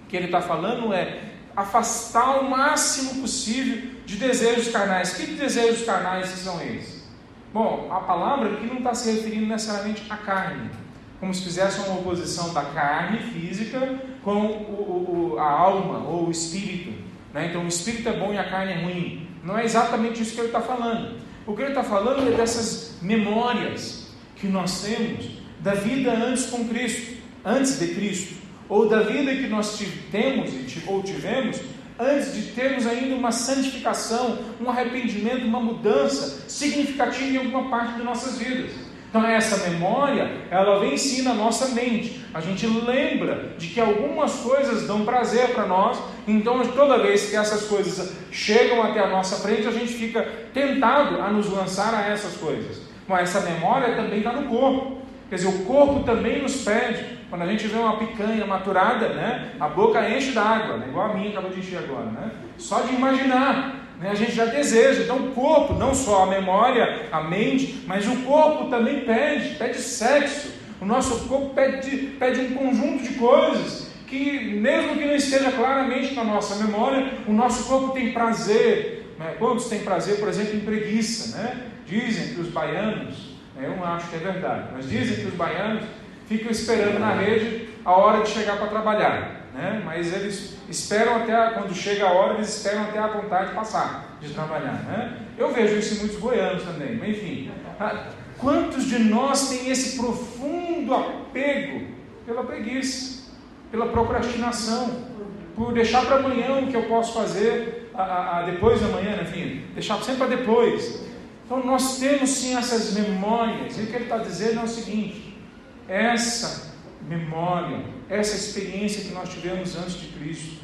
que ele está falando é afastar o máximo possível de desejos carnais. Que desejos carnais são esses? Bom, a palavra aqui não está se referindo necessariamente à carne, como se fizesse uma oposição da carne física com a alma ou o espírito, né? Então o espírito é bom e a carne é ruim. Não é exatamente isso que ele está falando. O que ele está falando é dessas memórias que nós temos da vida antes com Cristo, antes de Cristo, ou da vida que nós temos ou tivemos antes de termos ainda uma santificação, um arrependimento, uma mudança significativa em alguma parte de nossas vidas. Então essa memória, ela vem sim na nossa mente. A gente lembra de que algumas coisas dão prazer para nós, então toda vez que essas coisas chegam até a nossa frente, a gente fica tentado a nos lançar a essas coisas. Mas essa memória também está no corpo. Quer dizer, o corpo também nos pede. Quando a gente vê uma picanha maturada, né, a boca enche d'água, né, igual a minha acabou de encher agora, né? Só de imaginar, né, a gente já deseja. Então o corpo, não só a memória, a mente, mas o corpo também pede sexo. O nosso corpo pede um conjunto de coisas que, mesmo que não esteja claramente na nossa memória, o nosso corpo tem prazer, né? Quantos têm prazer, por exemplo, em preguiça, né? Dizem que os baianos, eu não acho que é verdade, mas dizem que os baianos ficam esperando na rede a hora de chegar para trabalhar, né? Mas eles esperam até, quando chega a hora, eles esperam até a vontade passar de trabalhar, né? Eu vejo isso em muitos goianos também, mas enfim. Quantos de nós tem esse profundo apego pela preguiça, pela procrastinação, por deixar para amanhã o que eu posso fazer depois da manhã, enfim, deixar sempre para depois. Então nós temos sim essas memórias, e o que ele está dizendo é o seguinte: essa memória, essa experiência que nós tivemos antes de Cristo,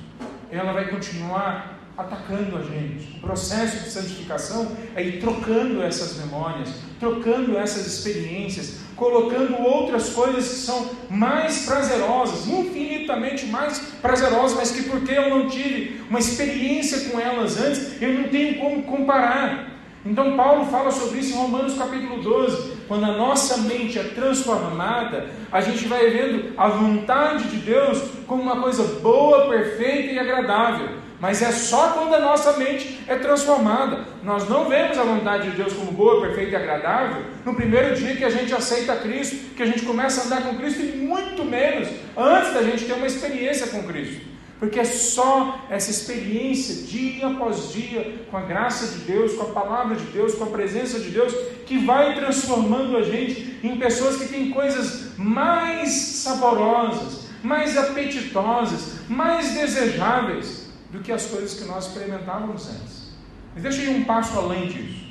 ela vai continuar atacando a gente. O processo de santificação é ir trocando essas memórias, trocando essas experiências, colocando outras coisas que são mais prazerosas, infinitamente mais prazerosas, mas que porque eu não tive uma experiência com elas antes, eu não tenho como comparar. Então Paulo fala sobre isso em Romanos capítulo 12, quando a nossa mente é transformada, a gente vai vendo a vontade de Deus como uma coisa boa, perfeita e agradável, mas é só quando a nossa mente é transformada. Nós não vemos a vontade de Deus como boa, perfeita e agradável no primeiro dia que a gente aceita Cristo, que a gente começa a andar com Cristo, e muito menos antes da gente ter uma experiência com Cristo. Porque é só essa experiência, dia após dia, com a graça de Deus, com a palavra de Deus, com a presença de Deus, que vai transformando a gente em pessoas que têm coisas mais saborosas, mais apetitosas, mais desejáveis do que as coisas que nós experimentávamos antes. Mas deixa eu ir um passo além disso.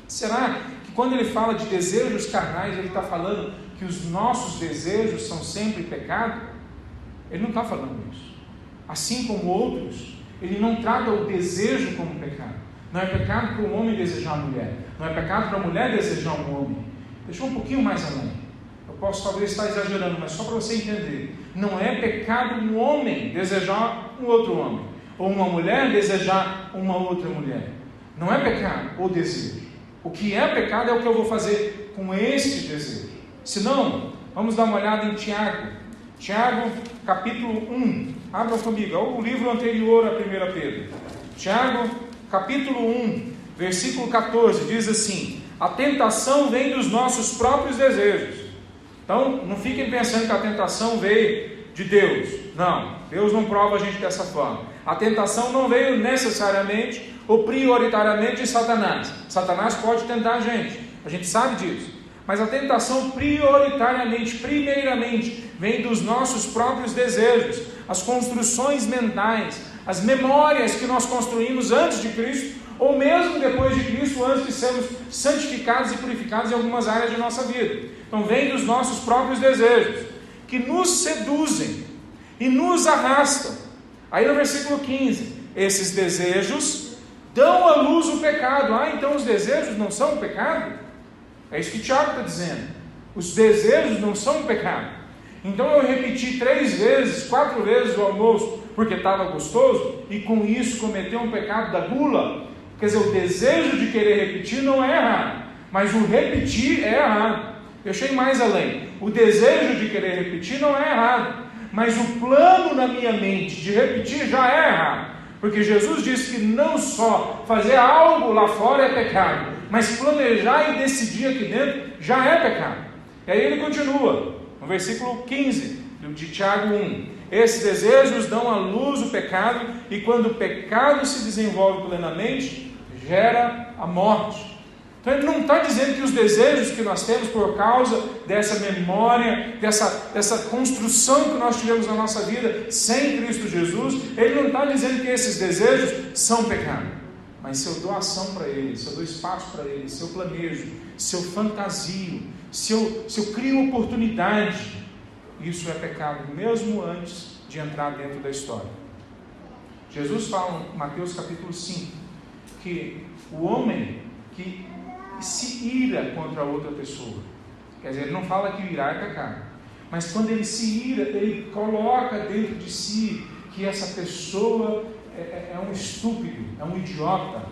Será que quando ele fala de desejos carnais, ele está falando que os nossos desejos são sempre pecado? Ele não está falando isso. Assim como outros, ele não trata o desejo como pecado. Não é pecado para um homem desejar uma mulher. Não é pecado para a mulher desejar um homem. Deixa um pouquinho mais além. Eu posso talvez estar exagerando, mas só para você entender. Não é pecado um homem desejar um outro homem. Ou uma mulher desejar uma outra mulher. Não é pecado o desejo. O que é pecado é o que eu vou fazer com este desejo. Se não, vamos dar uma olhada em Tiago. Tiago, capítulo 1. Abra comigo, é o livro anterior a 1 Pedro. Tiago, capítulo 1, versículo 14, diz assim: a tentação vem dos nossos próprios desejos. Então, não fiquem pensando que a tentação veio de Deus. Não, Deus não prova a gente dessa forma. A tentação não veio necessariamente ou prioritariamente de Satanás. Satanás pode tentar a gente sabe disso. Mas a tentação prioritariamente, primeiramente, vem dos nossos próprios desejos, as construções mentais, as memórias que nós construímos antes de Cristo, ou mesmo depois de Cristo, antes de sermos santificados e purificados em algumas áreas de nossa vida. Então vem dos nossos próprios desejos, que nos seduzem e nos arrastam. Aí no versículo 15, esses desejos dão à luz o pecado. Então os desejos não são um pecado? É isso que Tiago está dizendo. Os desejos não são um pecado. Então eu repeti 3 vezes, 4 vezes o almoço, porque estava gostoso, e com isso cometeu um pecado da gula. Quer dizer, o desejo de querer repetir não é errado, mas o repetir é errado. Eu achei mais além. O desejo de querer repetir não é errado, mas o plano na minha mente de repetir já é errado. Porque Jesus disse que não só fazer algo lá fora é pecado, mas planejar e decidir aqui dentro já é pecado. E aí ele continua, no versículo 15 de Tiago 1. Esses desejos dão à luz o pecado, e quando o pecado se desenvolve plenamente, gera a morte. Então ele não está dizendo que os desejos que nós temos por causa dessa memória, dessa construção que nós tivemos na nossa vida sem Cristo Jesus, ele não está dizendo que esses desejos são pecado. Mas se eu dou ação para ele, se eu dou espaço para ele, se eu planejo, se eu fantasio, se eu crio oportunidade, isso é pecado mesmo antes de entrar dentro da história. Jesus fala em Mateus capítulo 5 que o homem que se ira contra outra pessoa, quer dizer, ele não fala que irar é pecado, mas quando ele se ira, ele coloca dentro de si que essa pessoa é um estúpido, é um idiota.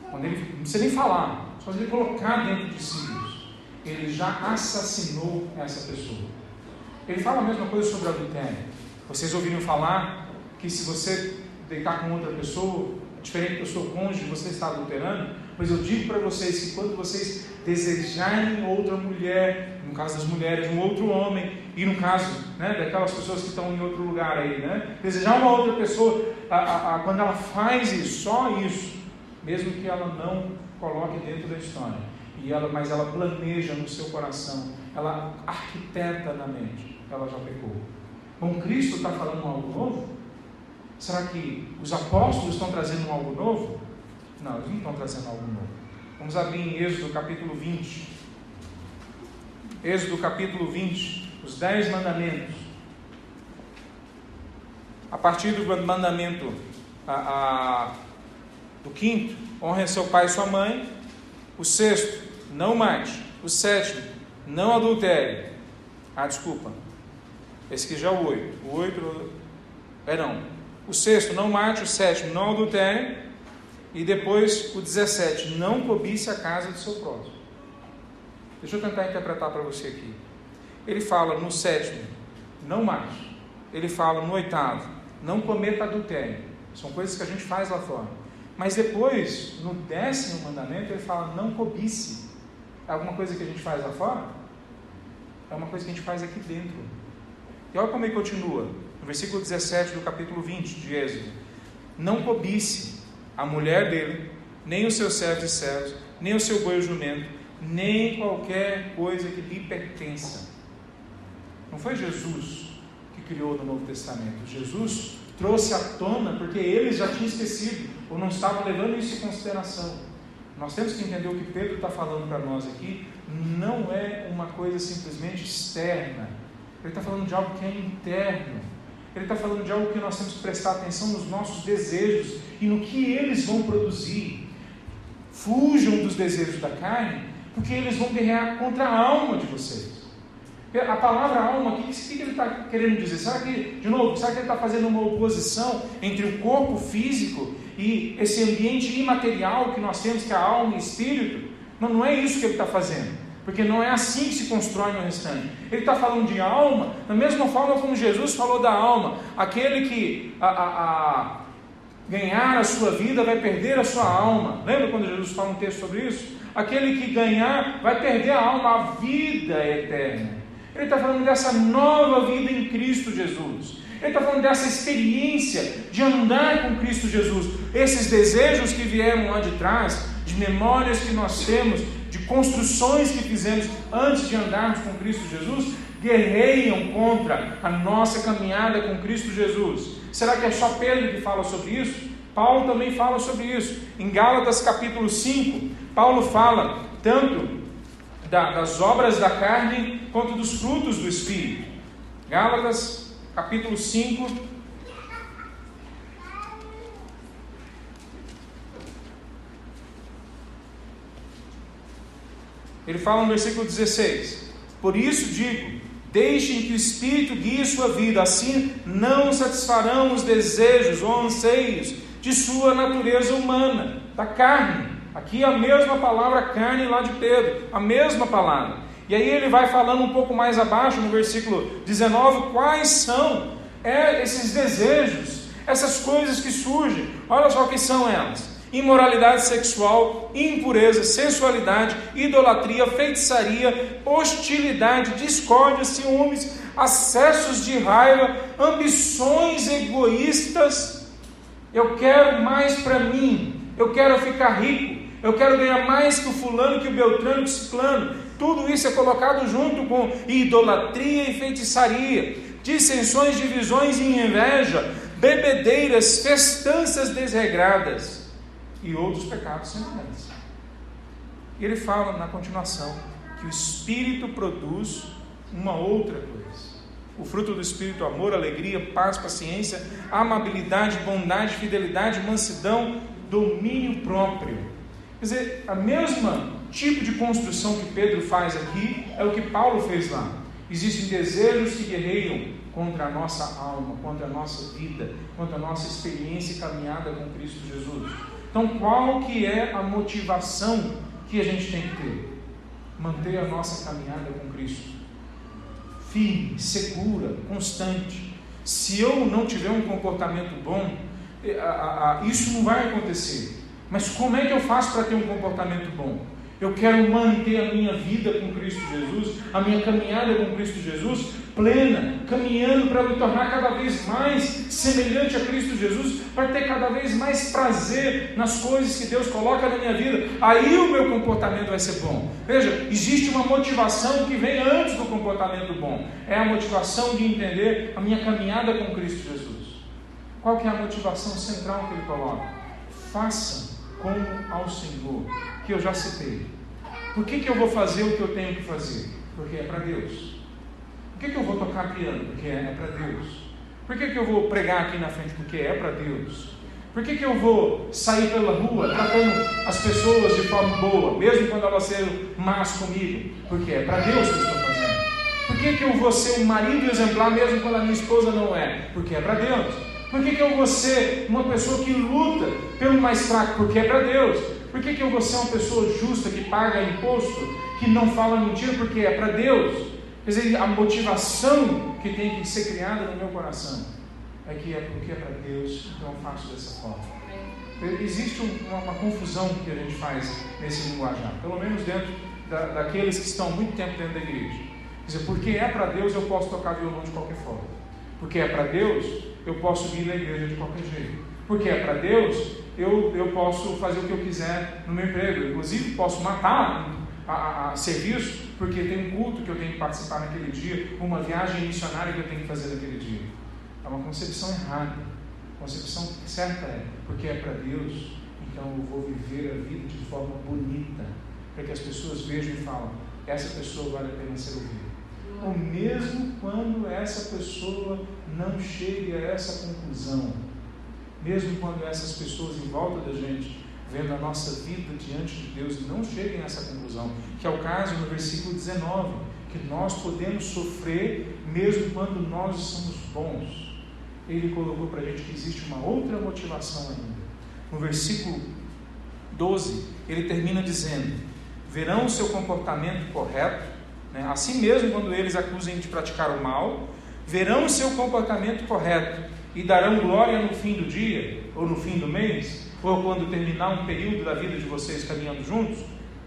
Quando ele não precisa nem falar, só ele colocar dentro de si isso, ele já assassinou essa pessoa. Ele fala a mesma coisa sobre adultério. Vocês ouviram falar que se você deitar com outra pessoa, diferente do seu cônjuge, você está adulterando? Mas eu digo para vocês que quando vocês desejarem outra mulher, no caso das mulheres, um outro homem, e no caso daquelas pessoas que estão em outro lugar aí, desejar uma outra pessoa, quando ela faz isso, só isso, mesmo que ela não coloque dentro da história, mas ela planeja no seu coração, ela arquiteta na mente, ela já pecou. Bom, Cristo está falando algo novo? Será que os apóstolos estão trazendo algo novo? Não, eles não estão trazendo algo novo. Vamos abrir em Êxodo capítulo 20. Êxodo capítulo 20, os 10 mandamentos. A partir do mandamento do 5º, honre seu pai e sua mãe. O 6º, não mate. O 7º, não adultere. Desculpa. Esse aqui já é o 8. O 8, O 6º, não mate. O 7º, não adultere. E depois o 17, não cobice a casa do seu próximo. Deixa eu tentar interpretar para você aqui. Ele fala no 7º, não mate. Ele fala no 8º, não cometa adultério. São coisas que a gente faz lá fora. Mas depois, no 10º mandamento, ele fala não cobice. É alguma coisa que a gente faz lá fora? É uma coisa que a gente faz aqui dentro. E olha como ele continua. No versículo 17 do capítulo 20 de Êxodo. Não cobice a mulher dele, nem os seus servos e servos, nem o seu boi ou jumento, nem qualquer coisa que lhe pertença. Não foi Jesus que criou no Novo Testamento. Jesus trouxe à tona porque eles já tinham esquecido, ou não estavam levando isso em consideração. Nós temos que entender o que Pedro está falando para nós aqui, não é uma coisa simplesmente externa. Ele está falando de algo que é interno. Ele está falando de algo que nós temos que prestar atenção nos nossos desejos e no que eles vão produzir. Fujam dos desejos da carne, porque eles vão guerrear contra a alma de vocês. A palavra alma, o que ele está querendo dizer? Será que ele está fazendo uma oposição entre o corpo físico e esse ambiente imaterial que nós temos, que é a alma e o espírito? Não é isso que ele está fazendo. Porque não é assim que se constrói no restante. Ele está falando de alma, da mesma forma como Jesus falou da alma. Aquele que ganhar a sua vida vai perder a sua alma. Lembra quando Jesus fala um texto sobre isso? Aquele que ganhar vai perder a alma, a vida eterna. Ele está falando dessa nova vida em Cristo Jesus. Ele está falando dessa experiência de andar com Cristo Jesus. Esses desejos que vieram lá de trás, de memórias que nós temos, de construções que fizemos antes de andarmos com Cristo Jesus, guerreiam contra a nossa caminhada com Cristo Jesus. Será que é só Pedro que fala sobre isso? Paulo também fala sobre isso. Em Gálatas capítulo 5, Paulo fala tanto das obras da carne quanto dos frutos do Espírito. Gálatas capítulo 5, ele fala no versículo 16: por isso digo, Deixem que o Espírito guie sua vida, assim não satisfarão os desejos ou anseios de sua natureza humana, da carne. Aqui a mesma palavra carne lá de Pedro, a mesma palavra. E aí ele vai falando um pouco mais abaixo, no versículo 19, quais são esses desejos, essas coisas que surgem. Olha só o que são elas: imoralidade sexual, impureza, sensualidade, idolatria, feitiçaria, hostilidade, discórdia, ciúmes, acessos de raiva, ambições egoístas. Eu quero mais para mim, eu quero ficar rico, eu quero ganhar mais que o fulano, que o beltrano, que o ciclano. Tudo isso é colocado junto com idolatria e feitiçaria, dissensões, divisões e inveja, bebedeiras, festanças desregradas e outros pecados semelhantes. E ele fala na continuação que o Espírito produz uma outra coisa. O fruto do Espírito: amor, alegria, paz, paciência, amabilidade, bondade, fidelidade, mansidão, domínio próprio. Quer dizer, a mesma tipo de construção que Pedro faz aqui é o que Paulo fez lá. Existem desejos que guerreiam contra a nossa alma, contra a nossa vida, contra a nossa experiência e caminhada com Cristo Jesus. Então, qual que é a motivação que a gente tem que ter? Manter a nossa caminhada com Cristo firme, segura, constante. Se eu não tiver um comportamento bom, isso não vai acontecer. Mas como é que eu faço para ter um comportamento bom? Eu quero manter a minha vida com Cristo Jesus, a minha caminhada com Cristo Jesus plena, caminhando para me tornar cada vez mais semelhante a Cristo Jesus, para ter cada vez mais prazer nas coisas que Deus coloca na minha vida. Aí o meu comportamento vai ser bom. Veja, existe uma motivação que vem antes do comportamento bom. É a motivação de entender a minha caminhada com Cristo Jesus. Qual que é a motivação central que ele coloca? Faça como ao Senhor, que eu já citei. Por que eu vou fazer o que eu tenho que fazer? Porque é para Deus. Por que eu vou tocar piano? Porque é para Deus. Por que eu vou pregar aqui na frente? Porque é para Deus. Por que eu vou sair pela rua tratando as pessoas de forma boa, mesmo quando elas sejam más comigo? Porque é para Deus que eu estou fazendo. Por que eu vou ser um marido exemplar mesmo quando a minha esposa não é? Porque é para Deus. Por que eu vou ser uma pessoa que luta pelo mais fraco? Porque é para Deus. Por que eu vou ser uma pessoa justa, que paga imposto, que não fala mentira? Porque é para Deus. Quer dizer, a motivação que tem que ser criada no meu coração é que é porque é para Deus, então eu faço dessa forma. Existe uma confusão que a gente faz nesse linguajar, pelo menos dentro daqueles que estão há muito tempo dentro da igreja. Quer dizer, porque é para Deus eu posso tocar violão de qualquer forma. Porque é para Deus eu posso vir na igreja de qualquer jeito. Porque é para Deus eu posso fazer o que eu quiser no meu emprego. Inclusive posso matar a serviço, porque tem um culto que eu tenho que participar naquele dia, uma viagem missionária que eu tenho que fazer naquele dia. É uma concepção errada. A concepção certa é, porque é para Deus, então eu vou viver a vida de forma bonita, para que as pessoas vejam e falem, essa pessoa vale a pena ser ouvida. Ou mesmo quando essa pessoa não chegue a essa conclusão, mesmo quando essas pessoas em volta da gente, vendo a nossa vida diante de Deus, não cheguem a essa conclusão, que é o caso no versículo 19, que nós podemos sofrer mesmo quando nós somos bons. Ele colocou para a gente que existe uma outra motivação ainda. No versículo 12, ele termina dizendo, verão o seu comportamento correto, né? Assim mesmo quando eles acusem de praticar o mal, verão o seu comportamento correto e darão glória no fim do dia, ou no fim do mês, ou quando terminar um período da vida de vocês caminhando juntos.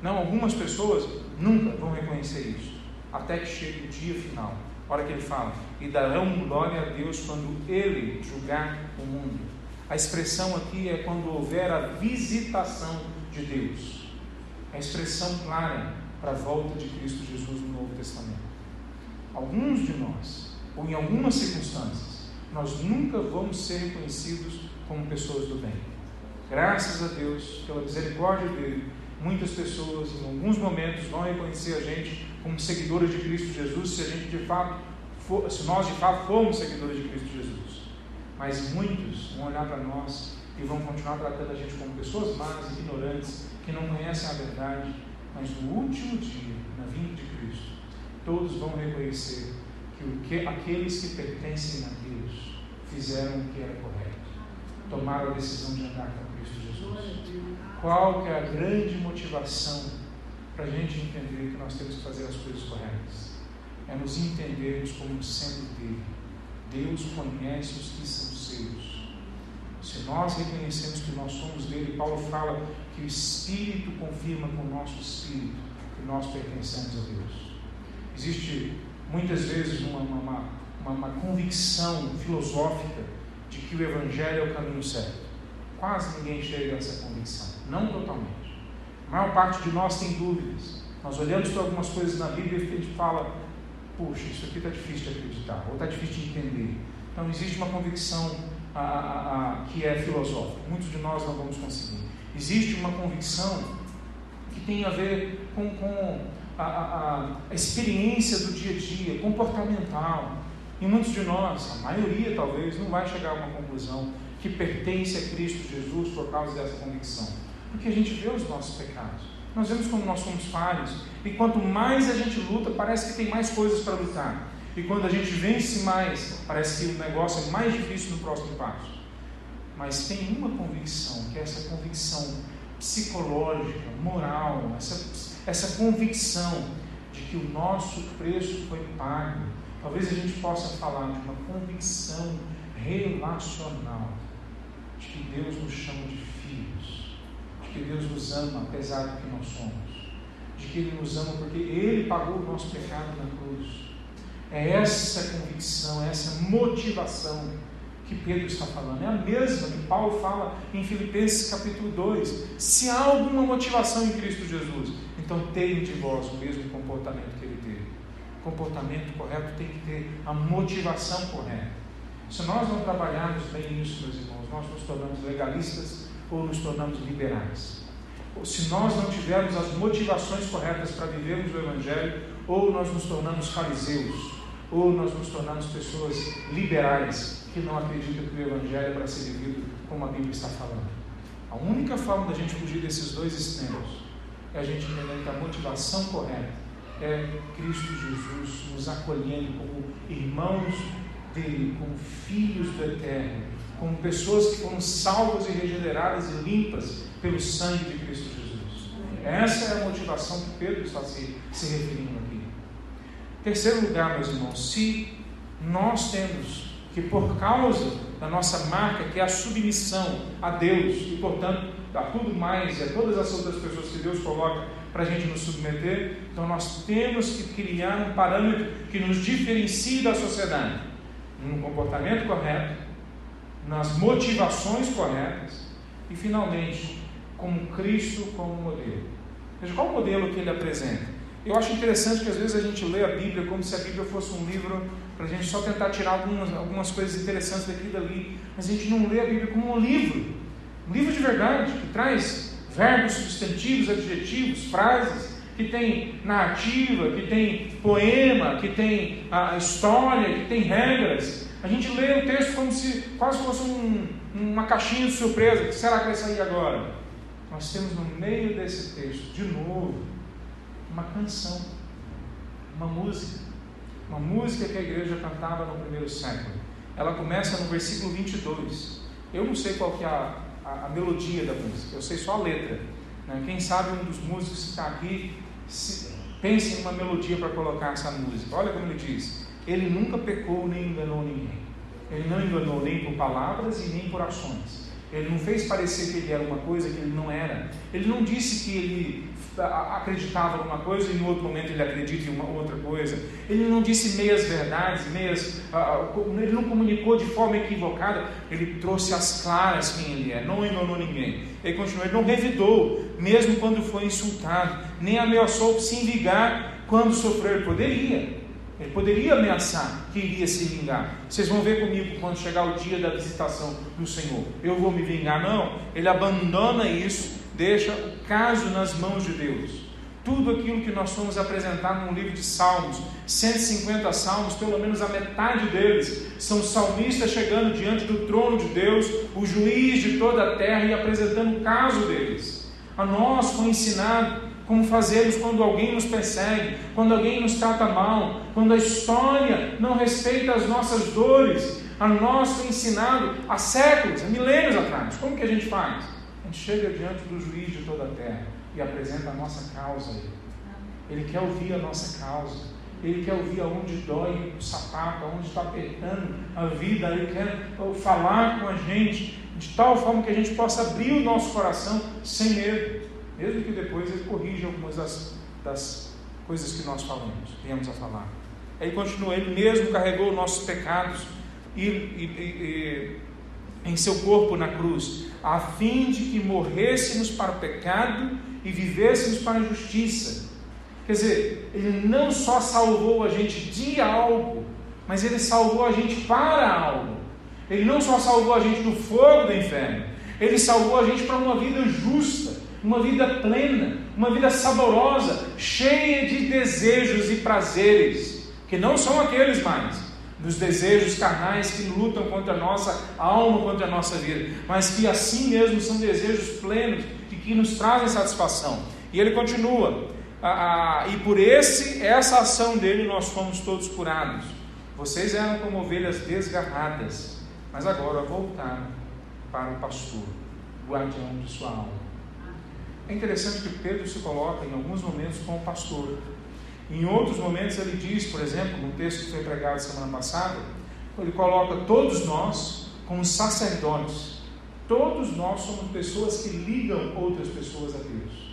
Não, algumas pessoas nunca vão reconhecer isso, até que chegue o dia final. A hora que ele fala, e darão glória a Deus quando Ele julgar o mundo. A expressão aqui é quando houver a visitação de Deus. A expressão clara para a volta de Cristo Jesus no Novo Testamento. Alguns de nós, ou em algumas circunstâncias, nós nunca vamos ser reconhecidos como pessoas do bem. Graças a Deus, pela misericórdia dele, muitas pessoas em alguns momentos vão reconhecer a gente como seguidores de Cristo Jesus, se nós de fato formos seguidores de Cristo Jesus. Mas muitos vão olhar para nós e vão continuar tratando a gente como pessoas más, ignorantes, que não conhecem a verdade. Mas no último dia, na vinda de Cristo, todos vão reconhecer que aqueles que pertencem a Deus fizeram o que era correto, tomaram a decisão de andar com Cristo Jesus. Qual que é a grande motivação para a gente entender que nós temos que fazer as coisas corretas? É nos entendermos como sendo dele. Deus conhece os que são seus. Se nós reconhecemos que nós somos dele, Paulo fala que o Espírito confirma com o nosso Espírito que nós pertencemos a Deus. Existe muitas vezes uma convicção filosófica de que o Evangelho é o caminho certo. Quase ninguém chega a essa convicção, não totalmente. A maior parte de nós tem dúvidas. Nós olhamos para algumas coisas na Bíblia e a gente fala: puxa, isso aqui está difícil de acreditar, ou está difícil de entender. Então existe uma convicção que é filosófica. Muitos de nós não vamos conseguir. Existe uma convicção que tem a ver com a experiência do dia a dia, comportamental. E muitos de nós, a maioria talvez, não vai chegar a uma conclusão que pertence a Cristo Jesus por causa dessa convicção. Porque a gente vê os nossos pecados. Nós vemos como nós somos falhos. E quanto mais a gente luta, parece que tem mais coisas para lutar. E quando a gente vence mais, parece que o negócio é mais difícil no próximo passo. Mas tem uma convicção, que é essa convicção psicológica, moral, essa convicção de que o nosso preço foi pago. Talvez a gente possa falar de uma convicção relacional, de que Deus nos chama de filhos, de que Deus nos ama apesar do que nós somos, de que Ele nos ama porque Ele pagou o nosso pecado na cruz. É essa convicção, é essa motivação que Pedro está falando. É a mesma que Paulo fala em Filipenses capítulo 2. Se há alguma motivação em Cristo Jesus, então tenham de vós o mesmo comportamento que Ele teve. O comportamento correto tem que ter a motivação correta. Se nós não trabalharmos bem isso, meus irmãos, nós nos tornamos legalistas ou nos tornamos liberais. Se nós não tivermos as motivações corretas para vivermos o Evangelho, ou nós nos tornamos fariseus, ou nós nos tornamos pessoas liberais que não acreditam que o Evangelho é para ser vivido como a Bíblia está falando. A única forma da gente fugir desses dois extremos é a gente entender que a motivação correta é Cristo Jesus nos acolhendo como irmãos dele, como filhos do Eterno, como pessoas que foram salvas e regeneradas e limpas pelo sangue de Cristo Jesus. Essa é a motivação que Pedro está se referindo aqui. Terceiro lugar, meus irmãos, se nós temos que, por causa da nossa marca, que é a submissão a Deus, e portanto a tudo mais e a todas as outras pessoas que Deus coloca para a gente nos submeter, então nós temos que criar um parâmetro que nos diferencie da sociedade, no comportamento correto, nas motivações corretas e finalmente como Cristo como modelo. Veja qual o modelo que ele apresenta. Eu acho interessante que às vezes a gente lê a Bíblia como se a Bíblia fosse um livro para a gente só tentar tirar algumas coisas interessantes daqui e dali, mas a gente não lê a Bíblia como um livro de verdade, que traz verbos, substantivos, adjetivos, frases, que tem narrativa, que tem poema, que tem a história, que tem regras. A gente lê o texto como se quase fosse uma caixinha de surpresa. O que será que vai sair agora? Nós temos no meio desse texto, de novo, uma canção, uma música que a igreja cantava no primeiro século. Ela começa no versículo 22. Eu não sei qual que é a melodia da música, eu sei só a letra, né? Quem sabe um dos músicos que está aqui pense em uma melodia para colocar essa música. Olha como ele diz: ele nunca pecou nem enganou ninguém. Ele não enganou nem por palavras e nem por ações. Ele não fez parecer que ele era uma coisa que ele não era. Ele não disse que ele acreditava em uma coisa e no outro momento ele acredita em uma outra coisa. Ele não disse meias verdades, ele não comunicou de forma equivocada. Ele trouxe às claras quem ele é, não enganou ninguém. Ele continuou, ele não revidou, mesmo quando foi insultado, nem ameaçou se vingar quando sofreu. Ele poderia ameaçar que iria se vingar. Vocês vão ver comigo quando chegar o dia da visitação do Senhor. Eu vou me vingar? Não. Ele abandona isso, deixa o caso nas mãos de Deus. Tudo aquilo que nós fomos apresentar no livro de Salmos, 150 salmos, pelo menos a metade deles são salmistas chegando diante do trono de Deus, o juiz de toda a terra, e apresentando o caso deles. A nós foi ensinado como fazemos quando alguém nos persegue, quando alguém nos trata mal, quando a história não respeita as nossas dores. A nós foi ensinado há séculos, há milênios atrás. Como que a gente faz? A gente chega diante do juiz de toda a terra e apresenta a nossa causa a ele. Ele quer ouvir a nossa causa. Ele quer ouvir aonde dói o sapato, aonde está apertando a vida. Ele quer falar com a gente de tal forma que a gente possa abrir o nosso coração sem medo, mesmo que depois ele corrija algumas das coisas que nós viemos a falar. Aí continua, ele mesmo carregou nossos pecados em seu corpo na cruz, a fim de que morrêssemos para o pecado e vivêssemos para a justiça. Quer dizer, ele não só salvou a gente de algo, mas ele salvou a gente para algo. Ele não só salvou a gente do fogo do inferno, ele salvou a gente para uma vida justa, uma vida plena, uma vida saborosa, cheia de desejos e prazeres, que não são aqueles mais, dos desejos carnais que lutam contra a nossa alma, contra a nossa vida, mas que assim mesmo são desejos plenos e que nos trazem satisfação. E ele continua, e por essa ação dele nós fomos todos curados. Vocês eram como ovelhas desgarradas, mas agora voltaram para o pastor, guardião de sua alma. É interessante que Pedro se coloca em alguns momentos como pastor. Em outros momentos ele diz, por exemplo, no texto que foi pregado semana passada, ele coloca todos nós como sacerdotes. Todos nós somos pessoas que ligam outras pessoas a Deus.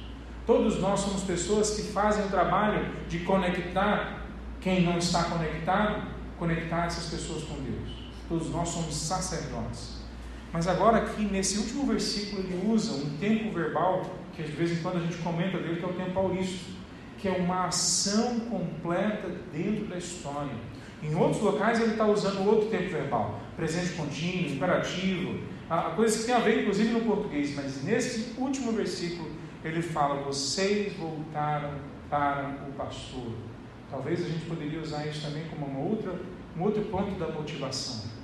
Todos nós somos pessoas que fazem o trabalho de conectar quem não está conectado, conectar essas pessoas com Deus. Todos nós somos sacerdotes. Mas agora aqui nesse último versículo ele usa um tempo verbal, que de vez em quando a gente comenta dele, que é o tempo auristo, que é uma ação completa dentro da história. Em outros locais ele está usando outro tempo verbal, presente contínuo, imperativo, coisas que tem a ver inclusive no português, mas nesse último versículo ele fala, vocês voltaram para o pastor. Talvez a gente poderia usar isso também como um outro ponto da motivação.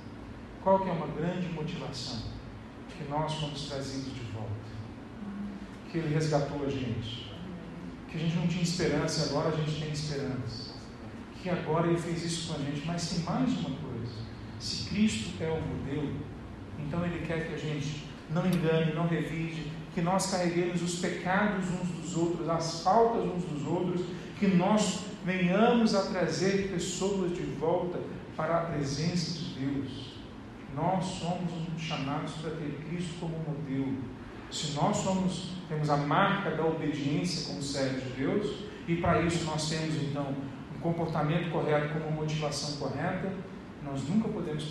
Qual que é uma grande motivação? Que nós fomos trazidos de volta. Que ele resgatou a gente. Que a gente não tinha esperança, agora a gente tem esperança. Que agora ele fez isso com a gente. Mas tem mais uma coisa. Se Cristo é o modelo, então ele quer que a gente não engane, não revide, que nós carreguemos os pecados uns dos outros, as faltas uns dos outros, que nós venhamos a trazer pessoas de volta para a presença de Deus. Nós somos chamados para ter Cristo como modelo. Se nós temos a marca da obediência como servos de Deus, e para isso nós temos então um comportamento correto como motivação correta, nós nunca podemos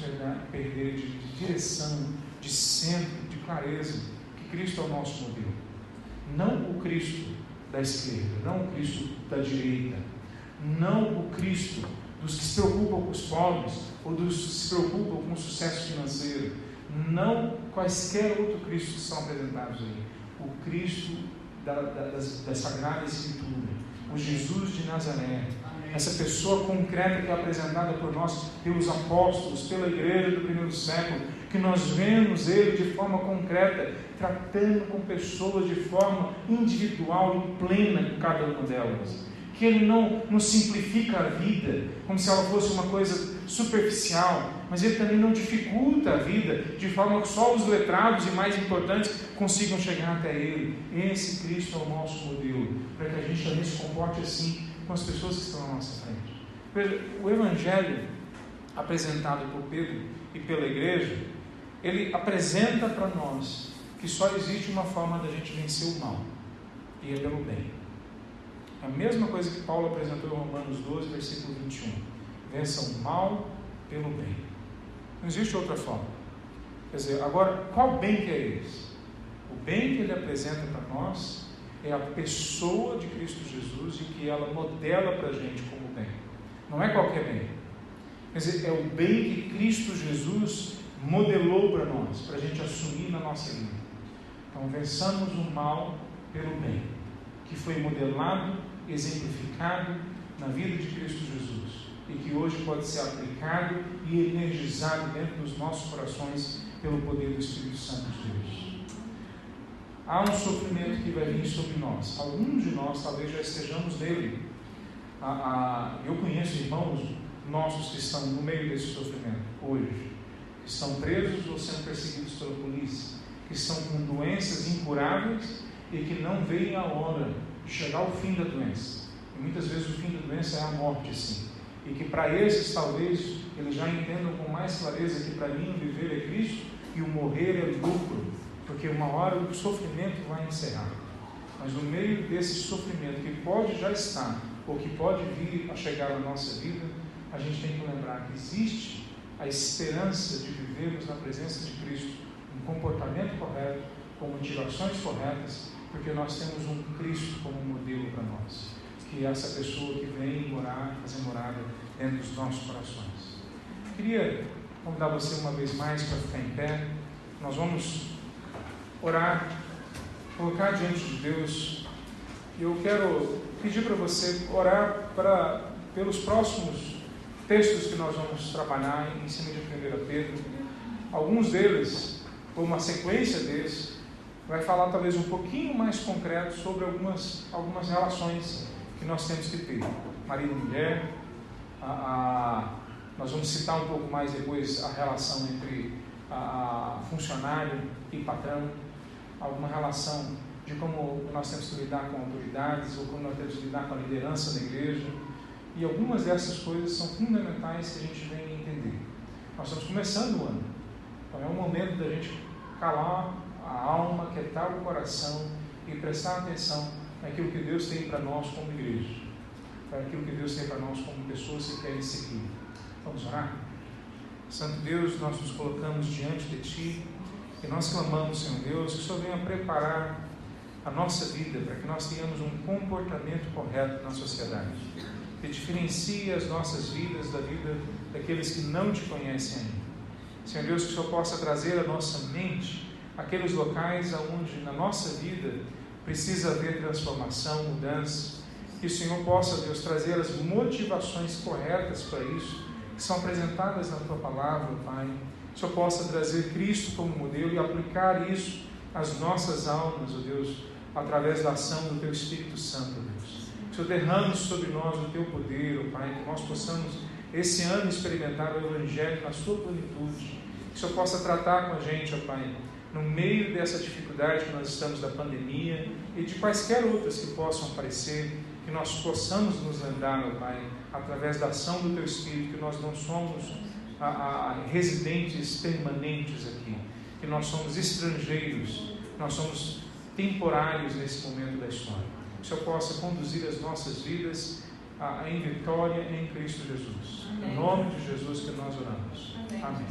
perder de direção, de centro, de clareza, que Cristo é o nosso modelo. Não o Cristo da esquerda, não o Cristo da direita, não o Cristo dos que se preocupam com os pobres, ou dos que se preocupam com o sucesso financeiro, não quaisquer outro Cristo que são apresentados aí. O Cristo da Sagrada Escritura, o Jesus de Nazaré, essa pessoa concreta que é apresentada por nós, pelos apóstolos, pela igreja do primeiro século, que nós vemos ele de forma concreta, tratando com pessoas de forma individual e plena com cada uma delas. Que ele não simplifica a vida como se ela fosse uma coisa superficial, mas ele também não dificulta a vida de forma que só os letrados e mais importantes consigam chegar até ele. Esse Cristo é o nosso modelo, para que a gente também se comporte assim com as pessoas que estão à nossa frente. Veja, o Evangelho apresentado por Pedro e pela igreja, ele apresenta para nós que só existe uma forma da gente vencer o mal, e é pelo bem. A mesma coisa que Paulo apresentou em Romanos 12, versículo 21. Vença o mal pelo bem. Não existe outra forma. Quer dizer, agora, qual bem que é esse? O bem que ele apresenta para nós é a pessoa de Cristo Jesus e que ela modela para a gente como bem. Não é qualquer bem. Quer dizer, é o bem que Cristo Jesus modelou para nós, para a gente assumir na nossa vida. Então, vençamos o mal pelo bem, que foi modelado, exemplificado na vida de Cristo Jesus e que hoje pode ser aplicado e energizado dentro dos nossos corações pelo poder do Espírito Santo de Deus. Há um sofrimento que vai vir sobre nós. Alguns de nós talvez já estejamos nele. Eu conheço irmãos nossos que estão no meio desse sofrimento hoje, que estão presos ou sendo perseguidos pela polícia, que estão com doenças incuráveis e que não veem a hora de chegar ao fim da doença. E muitas vezes o fim da doença é a morte, sim. E que para esses talvez eles já entendam com mais clareza que para mim o viver é Cristo e o morrer é lucro, porque uma hora o sofrimento vai encerrar. Mas no meio desse sofrimento que pode já estar ou que pode vir a chegar na nossa vida, a gente tem que lembrar que existe a esperança de vivermos na presença de Cristo, um comportamento correto, com motivações corretas, porque nós temos um Cristo como modelo para nós, que é essa pessoa que vem morar, fazer morada dentro dos nossos corações. Queria convidar você uma vez mais para ficar em pé. Nós vamos orar, colocar diante de Deus. Eu quero pedir para você orar pelos próximos textos que nós vamos trabalhar em cima de 1 Pedro. Alguns deles, ou uma sequência deles, vai falar talvez um pouquinho mais concreto sobre algumas relações que nós temos que ter. Marido e mulher, nós vamos citar um pouco mais depois a relação entre funcionário e patrão, alguma relação de como nós temos que lidar com autoridades ou como nós temos que lidar com a liderança da igreja. E algumas dessas coisas são fundamentais que a gente vem entender. Nós estamos começando o ano, então é um momento da gente calar a alma, quietar o coração e prestar atenção naquilo que Deus tem para nós como igreja, para aquilo que Deus tem para nós como pessoas que querem seguir. Vamos orar? Santo Deus, nós nos colocamos diante de Ti e nós clamamos, Senhor Deus, que o Senhor venha preparar a nossa vida para que nós tenhamos um comportamento correto na sociedade, que diferencie as nossas vidas da vida daqueles que não Te conhecem ainda. Senhor Deus, que o Senhor possa trazer à nossa mente aqueles locais onde na nossa vida precisa haver transformação, mudança, que o Senhor possa, Deus, trazer as motivações corretas para isso, que são apresentadas na Tua Palavra, Pai. Que o Senhor possa trazer Cristo como modelo e aplicar isso às nossas almas, ó Deus, através da ação do Teu Espírito Santo, ó Deus. Que o Senhor derrame sobre nós o Teu poder, ó Pai, que nós possamos esse ano experimentar o Evangelho na sua plenitude. Que o Senhor possa tratar com a gente, ó Pai, no meio dessa dificuldade que nós estamos da pandemia e de quaisquer outras que possam aparecer, que nós possamos nos lembrar, ó Pai, através da ação do Teu Espírito, que nós não somos residentes permanentes aqui, que nós somos estrangeiros, nós somos temporários nesse momento da história. Que o Senhor possa conduzir as nossas vidas em vitória em Cristo Jesus. Amém. Em nome de Jesus que nós oramos. Amém. Amém.